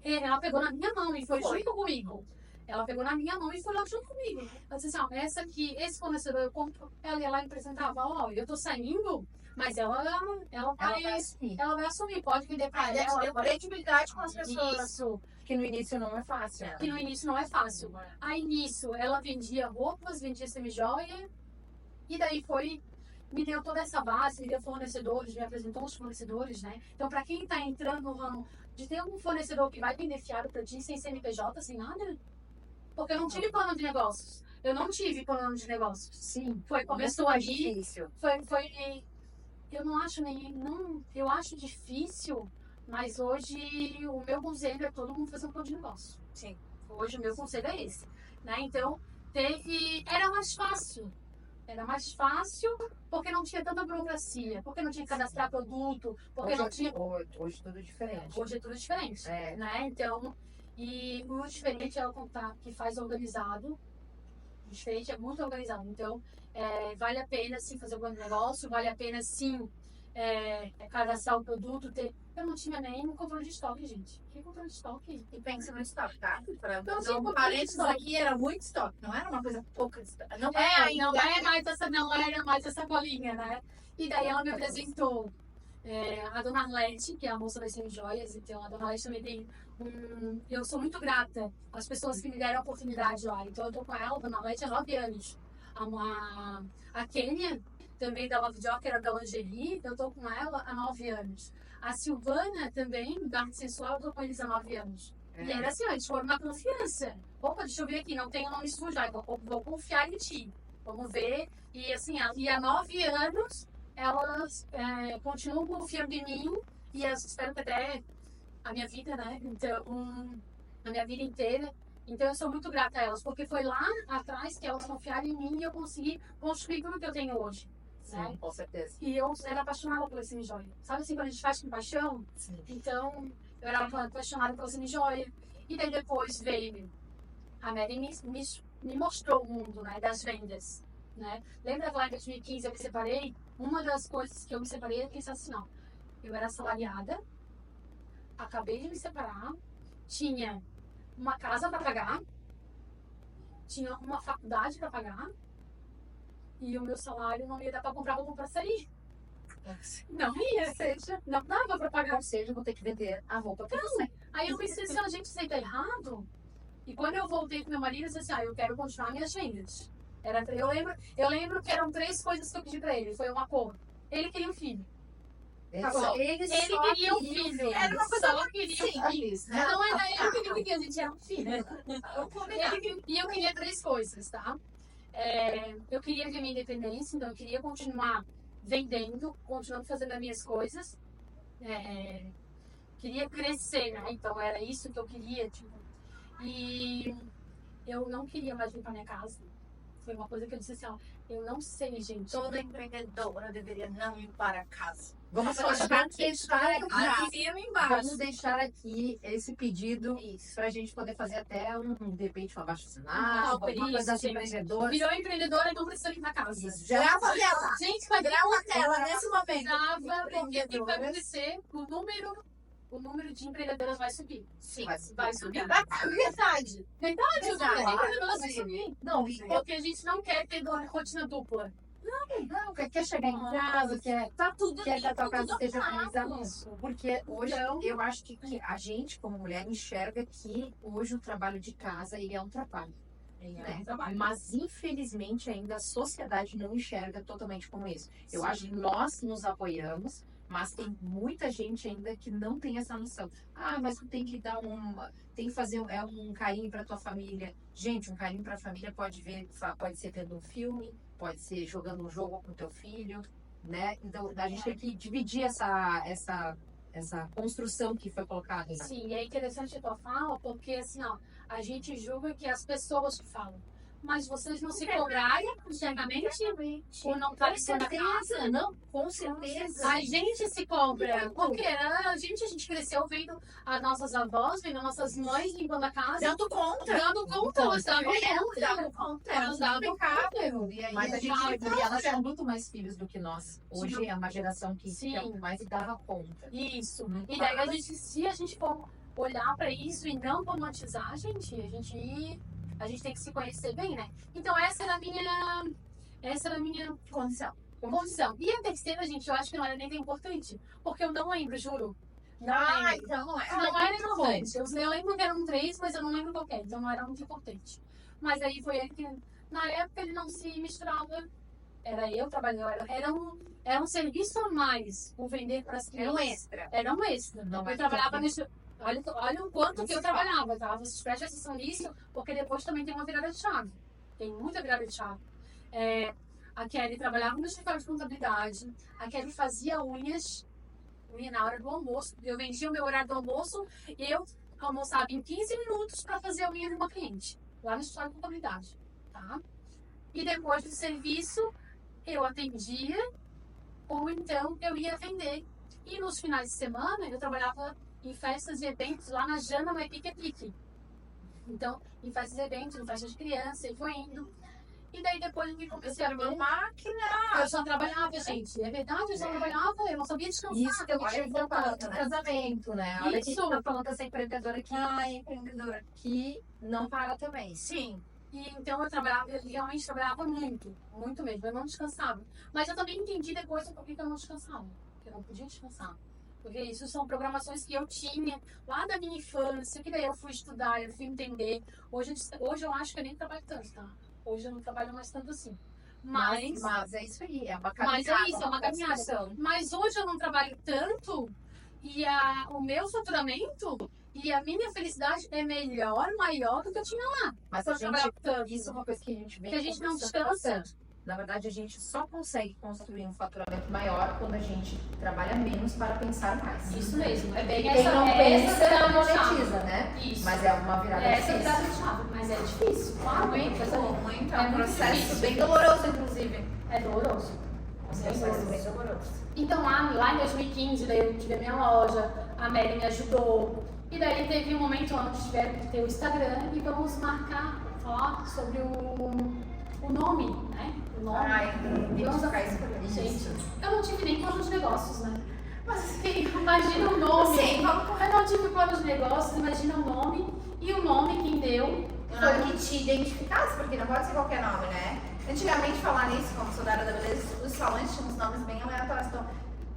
Ela pegou na minha mão e foi junto comigo. Ela pegou na minha mão e foi lá junto comigo. Ela disse assim, ó, essa aqui, esse fornecedor eu compro. Ela ia lá e apresentava, ó, eu tô saindo, mas ela vai assumir, pode vender pra ela. Deu credibilidade com as pessoas. Isso. Que no início não é fácil. Que no início não é fácil. Aí nisso, ela vendia roupas, vendia semijoia, e daí me deu toda essa base, me deu fornecedores, me apresentou os fornecedores, né? Então, para quem tá entrando no ramo de ter um fornecedor que vai vender fiado para ti, sem CNPJ, sem nada, porque eu não tive plano de negócios. Eu não tive plano de negócios. Sim. Começou é ali. Difícil. Eu não acho eu acho difícil, mas hoje o meu conselho é todo mundo fazer um plano de negócio. Sim. Hoje o meu conselho é esse, né? Então, era mais fácil. Era mais fácil porque não tinha tanta burocracia, porque não tinha que cadastrar produto, porque não tinha... Hoje tudo diferente. Hoje é tudo diferente, né? Então, e o diferente é o contato que faz organizado. O diferente é muito organizado. Então, vale a pena, sim, fazer um bom negócio, vale a pena, sim, cadastrar o produto, ter... Eu não tinha nem controle de estoque, gente. Que controle de estoque? E pensa no estoque, tá? Então, Então, sim, parênteses aqui era muito estoque, não era uma coisa pouca de estoque. Não era mais essa bolinha, né? E daí ela me apresentou a dona Arlete, que é a moça das semijoias. Então, a dona Arlete também tem eu sou muito grata às pessoas que me deram a oportunidade lá. Então, eu tô com ela, a dona Arlete, há 9 anos. A Kênia, também da Love Joy, que era da lingerie, eu tô com ela há 9 anos. A Silvana também, da Arte Sensual, eu tô com eles há 9 anos. E era assim, ó, eles foram uma confiança. Opa, deixa eu ver aqui, não tem o nome sujo, vou confiar em ti. Vamos ver. E assim, há 9 anos, elas continuam confiando em mim. E elas esperam que até a minha vida, né? Então, a minha vida inteira. Então, eu sou muito grata a elas, porque foi lá atrás que elas confiaram em mim e eu consegui construir tudo que eu tenho hoje. Sim, né? com certeza. E eu era apaixonada pela semijoia. Sabe assim, quando a gente faz com paixão? Sim. Então, eu era apaixonada pela semijoia. E daí depois veio a Mary me mostrou o mundo, né, das vendas. né? Lembra lá em 2015 eu me separei? Uma das coisas que eu me separei é pensar assim, ó, eu era assalariada, acabei de me separar, tinha uma casa para pagar, tinha uma faculdade para pagar e o meu salário não ia dar para comprar roupa para sair. Não ia. Ou seja, Não dava para pagar. ou seja, eu vou ter que vender a roupa pra Não. você. Aí eu pensei assim, a gente isso aí tá errado. E quando eu voltei com meu marido, eu disse assim, eu quero continuar minhas vendas. Eu lembro que eram 3 coisas que eu pedi pra ele. Foi uma cor. Ele queria um filho. Acabou. Ele Ele só queria um filho. Era uma coisa Só queria um filho. simples, né? Não era eu que queria, a gente era um filho. E eu queria 3 coisas, tá? Eu queria ter minha independência, então eu queria continuar vendendo, continuando fazendo as minhas coisas. Queria crescer, né? Então era isso que eu queria, tipo. E eu não queria mais limpar minha casa. Foi uma coisa que eu disse assim, ó, eu não sei, gente. Toda empreendedora deveria não limpar a casa. Vamos deixar aqui esse pedido para a gente poder fazer até de repente, um abaixo-assinado, alguma coisa das empreendedoras. Virou empreendedora, então precisa limpar a casa. Grava a tela. Gente, vai Grava a tela nesse momento. grava, porque o que vai acontecer? O número de empreendedoras vai subir. Sim. Vai subir. Verdade. Verdade, Verdade. empreendedoras vai subir. Não, Porque a gente não quer ter rotina dupla. não, quer chegar em casa, Tá tudo quer que a tua tudo casa esteja claro. organizada. Porque hoje Então- eu acho que a gente, como mulher, enxerga que hoje o trabalho de casa ele é um trabalho. Né? Mas infelizmente ainda a sociedade não enxerga totalmente como isso. Eu acho que nós nos apoiamos, mas tem muita gente ainda que não tem essa noção. Ah, mas tu tem que dar tem que fazer um carinho para tua família. Gente, um carinho para a família pode ser vendo um filme, pode ser jogando um jogo com teu filho, né? Então a gente tem que dividir essa construção que foi colocada. Né? Sim, e é interessante a tua fala, porque assim, ó, a gente julga que as pessoas que falam. Mas vocês não se cobrarem internamente por não estar limpando a casa. Não, com certeza. A gente se cobra. Porque a gente cresceu vendo as nossas avós, vendo as nossas mães limpando a casa, Dando conta. dando conta, elas davam Dando conta. conta. Elas davam conta. E aí Mas a a gente, gente- e elas são muito mais filhos do que nós. Hoje é uma geração que Sim. mais dava conta. Isso. E daí se a gente for olhar pra isso e não romantizar, gente, a gente tem que se conhecer bem, né? Então essa era a minha Condição. condição. E a terceira, gente, eu acho que não era nem tão importante. Porque eu não lembro, juro. Não Ah, lembro. então não é. Não era importante. Eu lembro que eram 3, mas eu não lembro qual que é. Então não era muito importante. Mas aí foi ele que, na época, ele não se misturava. Era eu trabalhando. Era um serviço a mais o vender para as Era um clientes. extra. Era um extra. Não Eu é trabalhava tudo. nesse. Olha o quanto que eu trabalhava, tá? Vocês prestem atenção nisso, porque depois também tem uma virada de chave. Tem muita virada de chave. A Kelly trabalhava no escritório de contabilidade. A Kelly fazia unha na hora do almoço. Eu vendia o meu horário do almoço e eu almoçava em 15 minutos para fazer a unha de uma cliente. Lá no escritório de contabilidade, tá? E depois do serviço, eu atendia ou então eu ia vender. E nos finais de semana, eu trabalhava em festas e eventos lá na Jana Maipique Pique. Então, em festas e eventos, em festas de criança, e foi indo. E daí depois eu comecei a ver. Eu só trabalhava, gente. É verdade, eu só trabalhava, eu não sabia descansar. Isso que eu Olha tinha que voltado bacana, do né? casamento, né? Olha que a gente Isso. tá falando dessa empreendedora Empreendedora. que não para também. Sim. E então eu realmente trabalhava muito, muito mesmo. Eu não descansava. Mas eu também entendi depois por que eu não descansava. Porque eu não podia descansar. Porque isso são programações que eu tinha lá da minha infância, que daí eu fui estudar, eu fui entender. Hoje eu acho que eu nem trabalho tanto, tá? Hoje eu não trabalho mais tanto assim. Mas é isso aí, é uma caminhada. Mas é isso, é uma caminhada. construção. Mas hoje eu não trabalho tanto e o meu faturamento e a minha felicidade é maior do que eu tinha lá. Mas Quando a eu trabalhava gente, tanto. isso é uma coisa que a gente vem Que a gente não conversando descansa. bastante. Na verdade, a gente só consegue construir um faturamento maior quando a gente trabalha menos para pensar mais. Isso mesmo, é bem Quem essa não essa pensa, virada não de chave. monetiza, né? Isso. Mas é uma virada É essa difícil. virada de chave, mas é difícil. Claro, Muito, muito. É um muito processo difícil. bem doloroso, inclusive. É doloroso. Um processo bem doloroso. Então lá em 2015, daí eu tive a minha loja, a Mary me ajudou. E daí teve um momento onde tiveram que ter o Instagram e vamos falar sobre o nome, né? O nome. Identificar isso por Gente, eu não tive nem plano de negócios, né? Mas assim, imagina o nome. Sim, vamos Eu não tive plano de negócios, imagina o nome. E o nome quem deu um nome que te identificasse, porque não pode ser qualquer nome, né? Antigamente, falar nisso, como sou da área da beleza, os salões tinham uns nomes bem aleatórios, então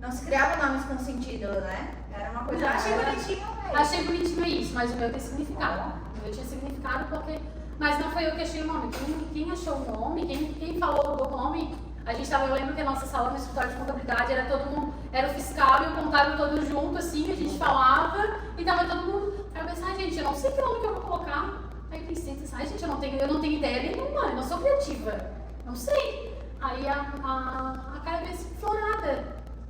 não se criava nomes com sentido, né? Era uma coisa. Achei bonitinho, velho. Achei bonitinho isso, mas o meu tem significado. O meu tinha significado porque. Mas não foi eu que achei o nome. Quem achou o nome, quem falou do nome, eu lembro que a nossa sala no escritório de contabilidade era todo mundo, era o fiscal e o contábil todo junto, assim, a gente falava e tava todo mundo. Aí eu pensei, gente, eu não sei que nome que eu vou colocar. Aí eu pensei, gente, eu não tenho ideia nenhuma, eu não sou criativa. Não sei. Aí a cara veio assim, florada.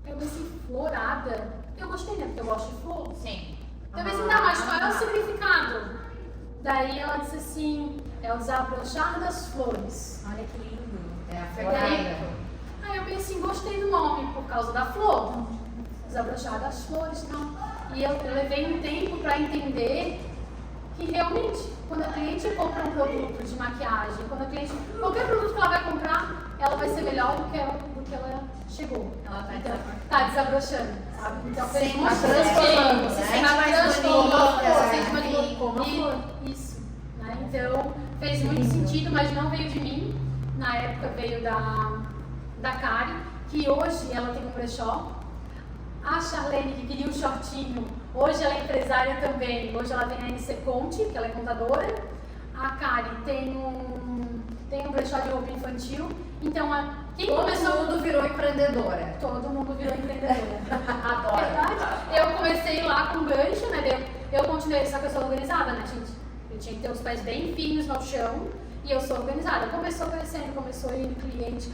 Eu pensei, florada? Eu gostei, né? Porque eu gosto de flor. Sim. Então eu pensei, tá, mas qual é o significado? Daí ela disse assim, é o desabrochar das flores. Olha que lindo. É a Daí, florada. aí eu pensei, gostei do nome por causa da flor. Desabrochar das flores e tal. E eu levei um tempo para entender que realmente, quando a cliente compra um produto de maquiagem, quando a cliente, qualquer produto que ela vai comprar, ela vai ser melhor do que ela chegou. Ela Tá desabrochando, sabe? Então fez Sim, muito tá transformando, sentido. né? Você Sente tá mais transformando, bonita, você sente mais né? bonita. Como a flor. Isso, né? Então fez muito sentido, mas não veio de mim. Na época veio da Kari, que hoje ela tem um brechó. A Charlene, que queria um shortinho, hoje ela é empresária também. Hoje ela tem a NC Conte, que ela é contadora. A Kari tem um brechó de roupa infantil. Então, quem começou... Todo mundo virou empreendedora. Todo mundo virou empreendedora. Adoro. Verdade. Eu comecei lá com gancho, né? Eu continuei, só que eu sou organizada, né, gente? Eu tinha que ter os pés bem firmes no chão e eu sou organizada. Começou crescendo, começou indo cliente.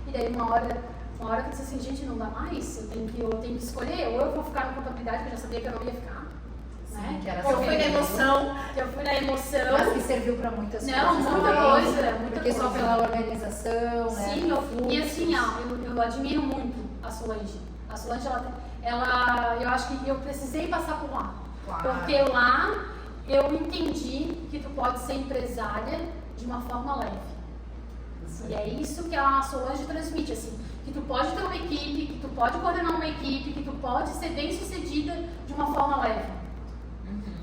E daí uma hora que eu disse assim, gente, não dá mais, eu tenho que escolher, ou eu vou ficar na contabilidade, que eu já sabia que eu não ia ficar. Né? Que era Eu fui na assim. emoção, Mas que serviu para muitas Não, coisas. muita também, coisa, muita Porque só coisa. pela organização, né? Sim, e assim, eu admiro muito a Solange. A Solange, ela, eu acho que eu precisei passar por lá. Claro. Porque lá eu entendi que tu pode ser empresária de uma forma leve. E é isso que a Solange transmite, assim, que tu pode ter uma equipe, que tu pode coordenar uma equipe, que tu pode ser bem sucedida de uma forma leve.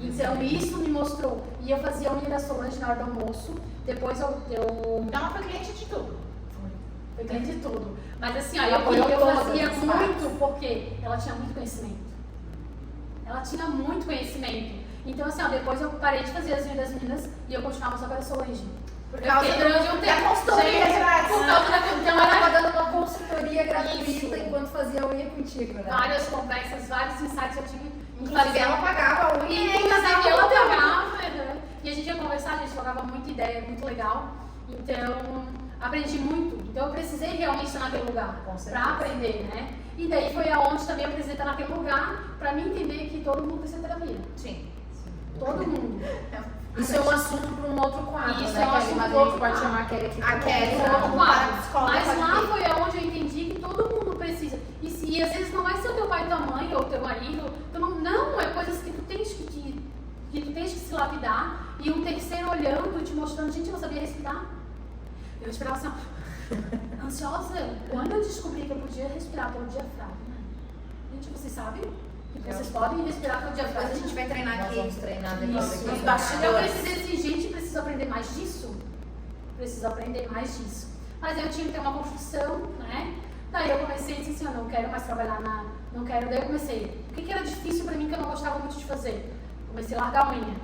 Então isso me mostrou. E eu fazia a unha da Solange na hora do almoço, depois eu Então ela foi cliente de tudo. eu ganhei de tudo. Mas assim, ó, Ela eu apoiou fazia todas as muito porque ela tinha muito conhecimento. Ela tinha muito conhecimento. Então assim, ó, depois eu parei de fazer as unhas das meninas e eu continuava só com a Solange. Por causa Porque durante um tempo, da consultoria gente, grátis. por causa da Então então ela era estava dando uma consultoria gratuita Isso. enquanto fazia a unha contigo, né? várias conversas, vários insights eu tive. Inclusive ela pagava a unha E ainda inclusive dava ela o teu. pagava, né? E a gente ia conversar, a gente trocava muita ideia, muito legal. Então, aprendi muito. Então, eu precisei realmente estar naquele lugar Com certeza. para aprender, né? E daí foi aonde também eu precisei estar naquele lugar para me entender que todo mundo precisa de terapia. Sim. Todo mundo. Isso é um assunto para um outro quadro, Isso né? é um Kelly? assunto Mas para a outro gente pode quadro. chamar a Kelly aqui. A Kelly, pra vamos conversar. para a psicóloga. Mas lá pode vir. foi aonde eu entendi que todo mundo precisa. E às vezes não vai ser o teu pai e tua mãe ou teu marido. Não, é coisas que tu tens que se lapidar. E um terceiro olhando, te mostrando, gente, eu não sabia respirar. Eu respirava assim, ó, ansiosa. Quando eu descobri que eu podia respirar pelo diafragma, gente, vocês sabem que vocês podem respirar pelo Depois a diafragma? gente vai treinar Nós aqui. vamos treinar depois Isso, aqui. nos eu bastidores. precisei assim, gente, preciso aprender mais disso. Preciso aprender mais disso. Mas eu tinha que ter uma construção, né? Daí eu comecei a dizer assim, eu não quero mais trabalhar não quero. Daí eu comecei, o que era difícil pra mim que eu não gostava muito de fazer? Comecei a largar a unha.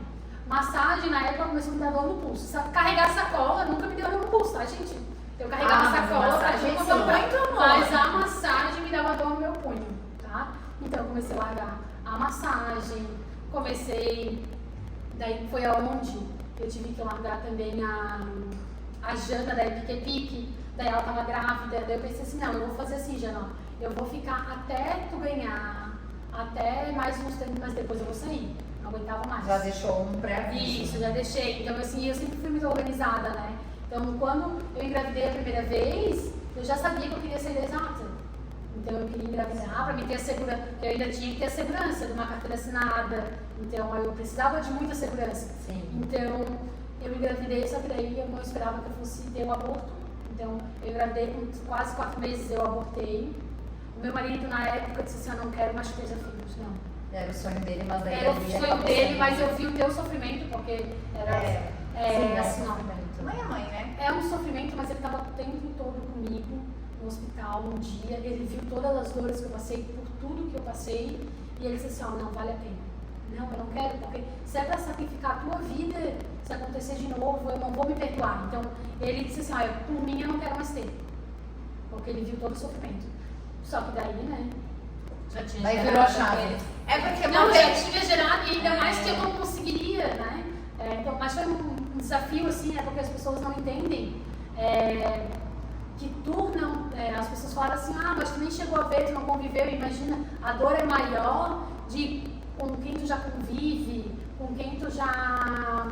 Massagem, na época, começou a me dar dor no pulso. Carregar sacola nunca me deu dor no pulso, tá, gente? Eu carregava mas a sacola, massagem pra sim. muito amor. Mas a massagem me dava dor no meu punho, tá? Então eu comecei a largar a massagem, daí foi aonde eu tive que largar também a Jana da Epique, daí ela tava grávida, daí eu pensei assim, não, eu vou fazer assim, Jana, eu vou ficar até tu ganhar, até mais uns tempos, mas depois eu vou sair, não aguentava mais. Já deixou um pré-aviso. Isso, já deixei. Então, assim, eu sempre fui muito organizada, né? Então, quando eu engravidei a primeira vez, eu já sabia que eu queria ser exata. Então, eu queria engravidar para me ter a segurança. Eu ainda tinha que ter a segurança de uma carteira assinada. Então, eu precisava de muita segurança. Sim. Então, eu engravidei, só que daí eu não esperava que eu fosse ter um aborto. Então, eu engravidei com quase 4 meses, eu abortei. O meu marido, na época, disse assim, eu não quero mais que tenha filhos, não. Era o sonho dele, mas daí... Era o sonho dele, mas eu vi o teu sofrimento, porque era... Sim, é sofrimento. Mãe é mãe, né? É um sofrimento, mas ele estava o tempo todo comigo no hospital um dia. Ele viu todas as dores que eu passei, por tudo que eu passei. E ele disse assim, ó, não vale a pena. Não, eu não quero, porque se é para sacrificar a tua vida, se acontecer de novo, eu não vou me perdoar. Então, ele disse assim, ó, por mim eu não quero mais ter. Porque ele viu todo o sofrimento. Só que daí, né? Já tinha Daí virou a chave. É porque Não, já tinha gerado, e ainda mais que eu não conseguiria, né? Então, mas foi um desafio, assim, porque as pessoas não entendem que tu não... as pessoas falam assim, mas tu nem chegou a ver, tu não conviveu, imagina, a dor é maior com quem tu já convive, com quem tu já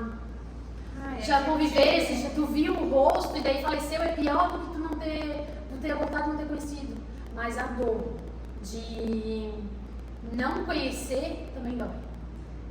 convivesse, tu viu o rosto e daí faleceu, é pior do que tu não ter abortado e não ter conhecido. Mas a dor de não conhecer também dói.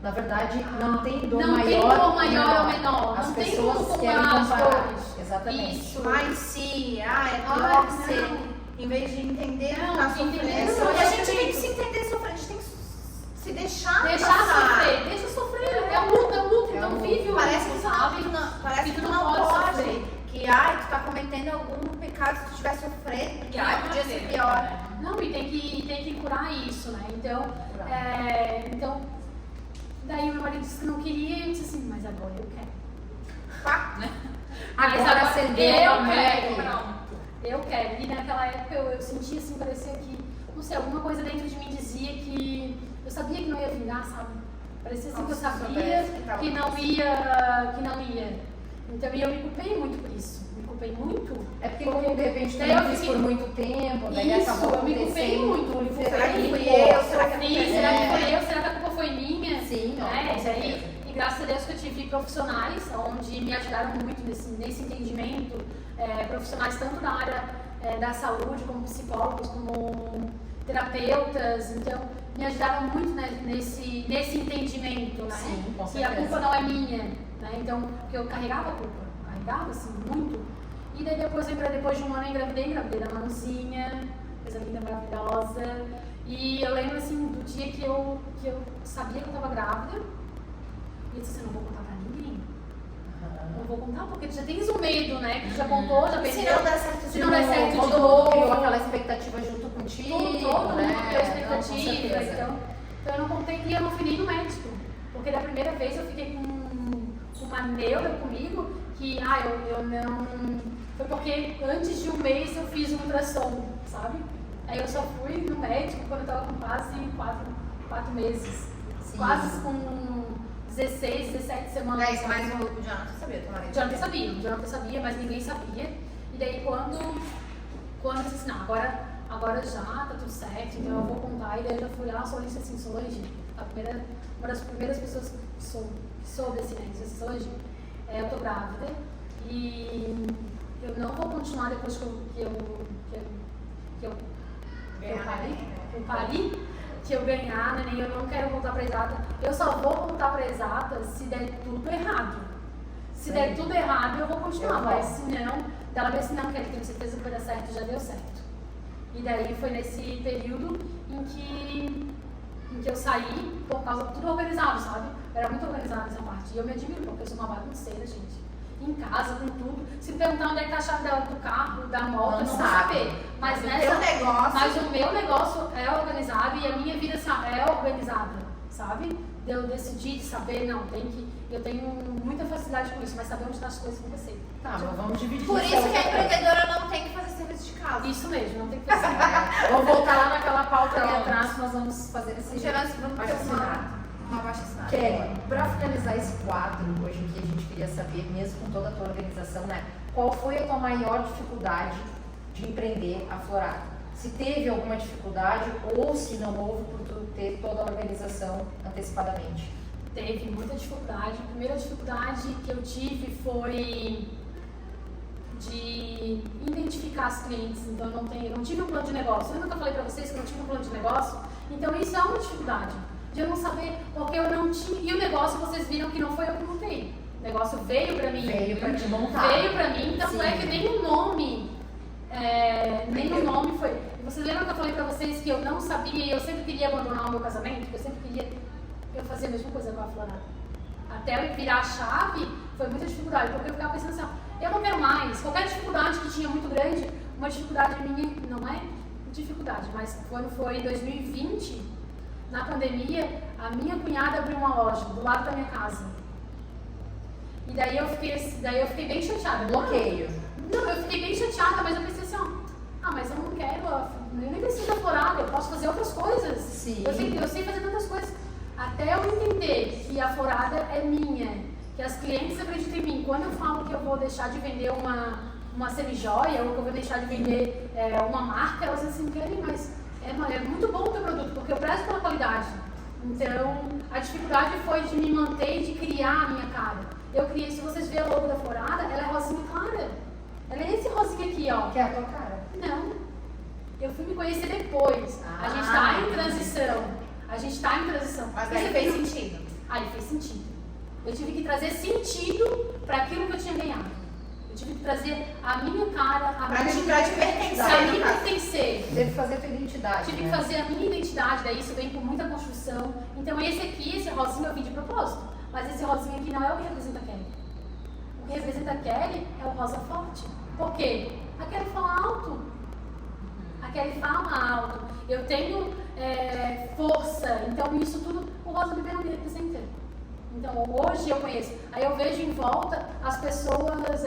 Na verdade, não tem dor não maior, tem dor maior ou menor. As não tem pessoas como querem comparar as comparar. dores. Exatamente. Isso. Mas se, é pior que você, em vez de entender Não, a sofrência, entender, a gente tem que se entender sofrer, a gente tem que se deixar Deixar passar. sofrer, deixa sofrer. É um luto, então vive o Parece luto, que sabe? parece que tu não pode pode. sofrer. Que, tu tá cometendo algum pecado se tu estiver sofrendo, porque, podia ser pior. Não, e tem que curar isso, né? Então, daí meu marido disse que não queria e eu disse assim, mas agora eu quero. Agora acendeu a mulher. Eu quero. E naquela época eu sentia assim, parecia que, não sei, alguma coisa dentro de mim dizia que eu sabia que não ia vingar, sabe? Parecia assim que eu sabia que não ia. Então eu me culpei muito por isso. Me culpei muito. É porque como de repente tu daí não eu fiz fiquei- por muito tempo, daí Isso, acabou eu me culpei acontecendo. muito. Me culpei. Será que fui Pô, eu? Será que sofri? Será que foi eu? Será que a culpa foi minha? Sim, não, né? com certeza. E graças a Deus que eu tive profissionais onde me ajudaram muito nesse entendimento, profissionais tanto da área da saúde, como psicólogos, como terapeutas, então me ajudaram muito nesse entendimento, né? Sim, com Que a certeza. culpa não é minha, né? Então, porque eu carregava a culpa, assim, muito. E daí depois de um ano eu engravidei da Manuzinha, coisa linda, maravilhosa. E eu lembro assim do dia que eu sabia que eu estava grávida. E eu disse assim, não vou contar pra ninguém. Não vou contar, porque tu já tens um medo, né? Que tu já contou, já pensou. Se não der certo, Se não der certo de Todo novo. mundo criou aquela expectativa junto contigo, Todo né? mundo criou Não, com expectativa. certeza. Então eu não contei e eu não fui nem no médico. Porque da primeira vez eu fiquei com uma neura comigo que, eu não... Foi porque antes de um mês eu fiz um ultrassom, sabe? Aí eu só fui no médico quando eu tava com quase 4 meses. Sim. Quase com 16, 17 semanas. Mas o Jonathan sabia, tu marido? Jonathan sabia, mas ninguém sabia. E daí quando eu disse assim, não, agora já tá tudo certo, então eu vou contar. E daí eu já fui lá, Solange, uma das primeiras pessoas que soube assim, né? Solange, eu tô grávida e eu não vou continuar depois que eu pari, que eu ganhar, né? Nem eu não quero voltar pra exata. Eu só vou voltar pra exata se der tudo errado. Se der tudo errado, eu vou continuar, mas se não, ela disse, não, que tenho certeza que vai dar certo, já deu certo. E daí foi nesse período em que eu saí por causa de tudo organizado, sabe? Eu era muito organizada nessa parte. E eu me admiro, porque eu sou uma bagunceira, gente. Em casa, com tudo. Se me perguntar onde é que tá a chave do carro, da moto, eu não vou saber. Mas o meu negócio é organizado e a minha vida é organizada, sabe? Eu decidi de saber, eu tenho muita facilidade com isso, mas saber onde estão as coisas com você. Tá, mas vamos dividir. Por isso que a empreendedora não tem que fazer serviço de casa. Isso mesmo, não tem que fazer. Vamos voltar lá naquela pauta ali atrás, nós vamos fazer esse Vamos ter assinado. uma baixa assinada. Kelly, para finalizar esse quadro, hoje aqui a gente queria saber, mesmo com toda a tua organização, né? Qual foi a tua maior dificuldade de empreender a Florado? Se teve alguma dificuldade ou se não houve por tu ter toda a organização antecipadamente? Teve muita dificuldade. A primeira dificuldade que eu tive foi de identificar os clientes. Então eu não tive um plano de negócio. Lembra que eu falei para vocês que eu não tive um plano de negócio? Então isso é uma dificuldade. De eu não saber, porque eu não tinha. E o negócio vocês viram que não foi eu que montei. O negócio veio pra mim. Veio pra te montar. Veio pra mim, tanto Sim. é que nem o nome foi. Vocês lembram que eu falei pra vocês que eu não sabia, eu sempre queria abandonar o meu casamento? Eu sempre queria fazer a mesma coisa com a Florada. Até eu virar a chave, foi muita dificuldade, porque eu ficava pensando assim, ó, eu não quero mais. Qualquer dificuldade que tinha muito grande, uma dificuldade minha, não é dificuldade, mas quando foi em 2020, na pandemia, a minha cunhada abriu uma loja do lado da minha casa. E daí eu fiquei bem chateada. Bloqueio. Não, eu fiquei bem chateada, mas eu pensei assim, ó, mas eu não quero, eu nem preciso da Florada, eu posso fazer outras coisas. Sim. Eu sei fazer tantas coisas. Até eu entender que a Florada é minha, que as clientes acreditam em mim. Quando eu falo que eu vou deixar de vender uma semijoia, ou que eu vou deixar de vender uma marca, elas assim, querem, mas é muito bom o teu produto, porque eu prezo pela qualidade. Então, a dificuldade foi de me manter e de criar a minha cara. Eu criei, se vocês verem a logo da Florada, ela é rosinha clara. Ela é esse rosinha aqui, ó. Que é a tua cara? Não. Eu fui me conhecer depois. A gente tá em transição. Mas aí fez sentido. Aí fez sentido. Eu tive que trazer sentido para aquilo que eu tinha ganhado. Eu tive que trazer a minha cara, Pra te pertencer. a mim pertencer. Teve que fazer a tua identidade. Tive né? que fazer a minha identidade, daí isso vem com muita construção. Então esse rosinha eu vim de propósito. Mas esse rosinha aqui não é o que representa a Kelly. O que representa a Kelly é o rosa forte. Por quê? A Kelly fala alto. A Kelly fala alto. Eu tenho força. Então isso tudo o rosa bebê não me representa. Então hoje eu conheço. Aí eu vejo em volta as pessoas.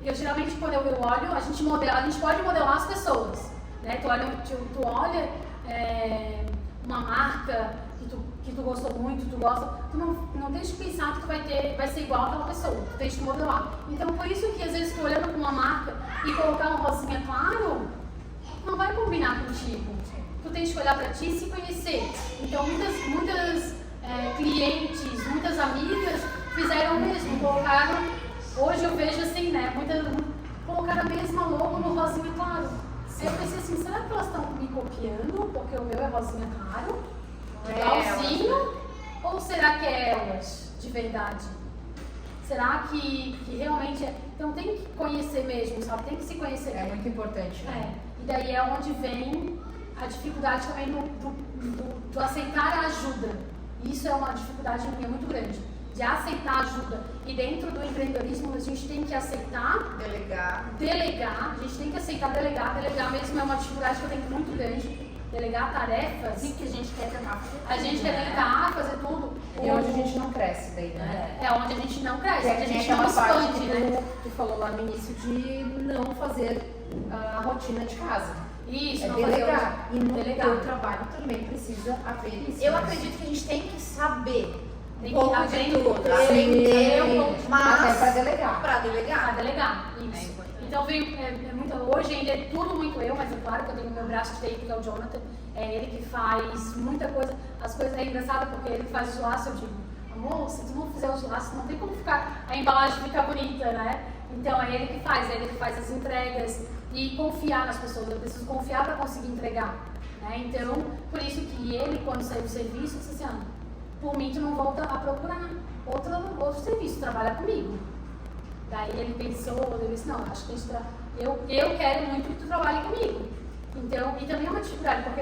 Eu geralmente quando eu olho, a gente pode modelar as pessoas. Né? Tu olha uma marca que tu gostou muito, tu não deixa de pensar que tu vai ser igual àquela pessoa, tu tens que modelar. Então por isso que às vezes tu olhando para uma marca e colocar um rosinha claro, não vai combinar contigo. Tu tens que olhar para ti e se conhecer. Então muitas clientes, muitas amigas fizeram o mesmo, colocaram, hoje eu vejo assim, né, colocaram a mesma logo no rosinha claro. Eu pensei assim, será que elas estão me copiando porque o meu é rosinha claro? Igualzinho? Ou será que é elas, de verdade? Será que realmente é? Então tem que conhecer mesmo, sabe? Tem que se conhecer. É muito importante. Né? E daí é onde vem a dificuldade também do aceitar a ajuda. Isso é uma dificuldade minha muito grande. De aceitar ajuda. E dentro do empreendedorismo a gente tem que aceitar delegar. A gente tem que aceitar delegar. Delegar mesmo é uma dificuldade que eu tenho muito grande. Delegar tarefas. Que a gente quer tentar fazer. A gente quer tentar fazer tudo. E onde a gente não cresce daí, né? É onde a gente não cresce, onde a gente não aquela parte expande, que né? tu falou lá no início de não fazer a rotina de casa. Isso, É não delegar. fazer E no delegar. teu trabalho também precisa haver isso. Eu né? acredito que a gente tem que saber Tem um pouco que de aprender. tudo. Sim, Aprender, até para mas delegar. pra delegar. A delegar, isso. Então hoje ainda é tudo muito eu, mas é claro que eu tenho meu braço direito, que é o Jonathan. É ele que faz muita coisa. As coisas é engraçado porque ele que faz os laços, eu digo, amor, se tu não fizer os laços, não tem como a embalagem ficar bonita, né? Então é ele que faz as entregas e confiar nas pessoas. Eu preciso confiar para conseguir entregar. Né? Então, por isso que ele, quando saiu do serviço, disse assim, por mim tu não volta a procurar outro serviço, trabalha comigo. Daí ele pensou, ele disse, não, acho que eu quero muito que tu trabalhe comigo. Então, e também é uma dificuldade, porque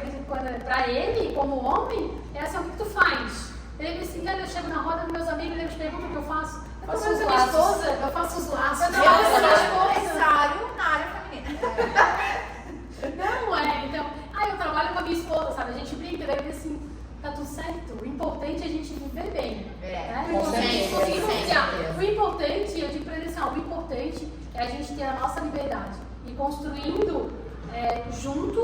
para ele, como homem, é assim, o que tu faz? Ele me disse, eu chego na roda dos meus amigos, eles perguntam o que eu faço. Eu faço os laços. Eu faço os laços. Eu sou necessário na área feminina. Não é, então, eu trabalho com a minha esposa, sabe? A gente brinca, daí eu digo assim, tá tudo certo. O importante é a gente viver bem. Né? O importante é a gente conseguir confiar. O importante, eu digo pra ele assim, o importante é a gente ter a nossa liberdade. E construindo junto,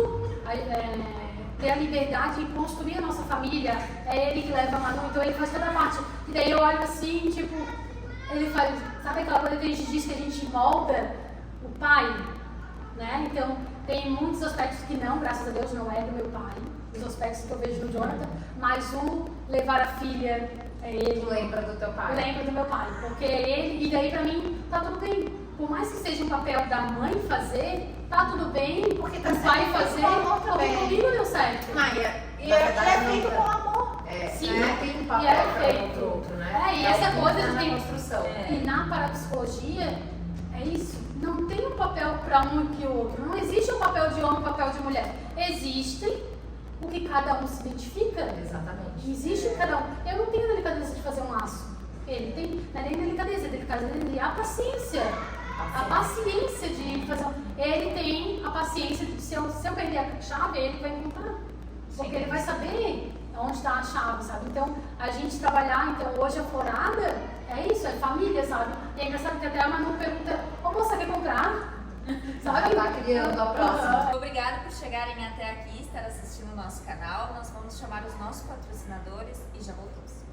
ter a liberdade de construir a nossa família. É ele que leva a Manu, então ele faz toda a parte. E daí eu olho assim, tipo, ele faz, sabe aquela coisa que a gente diz que a gente molda o pai? Né? Então, tem muitos aspectos que não, graças a Deus, não é do meu pai. Os aspectos que eu vejo do Jonathan, mas levar a filha, ele. Lembra do teu pai? Lembra do meu pai, porque ele, e daí pra mim, tá tudo bem. Por mais que seja um papel da mãe fazer, tá tudo bem, porque tá o pai fazer, porque comigo deu certo. Maia, e é feito com amor. É, Sim, né? Tem um papel e é para feito. outro, né? E essa outra coisa na tem construção. E na parapsicologia, é isso. Não tem um papel para um e para o outro. Não existe um papel de homem e um papel de mulher. Existem o que cada um se identifica. Exatamente. Existe o que cada um. Eu não tenho a delicadeza de fazer um laço. Ele tem, não é nem delicadeza, ele é a paciência. A paciência de fazer. Ele tem a paciência de, se eu perder a chave, ele vai encontrar. Porque ele vai saber onde está a chave, sabe? Então, a gente trabalhar, então, hoje a florada é isso, é família, sabe? E é engraçado que até a Manu pergunta, ô moça, quer comprar? Sabe? Tá criando a próxima. Obrigada por chegarem até aqui, estar assistindo o nosso canal. Nós vamos chamar os nossos patrocinadores e já voltamos.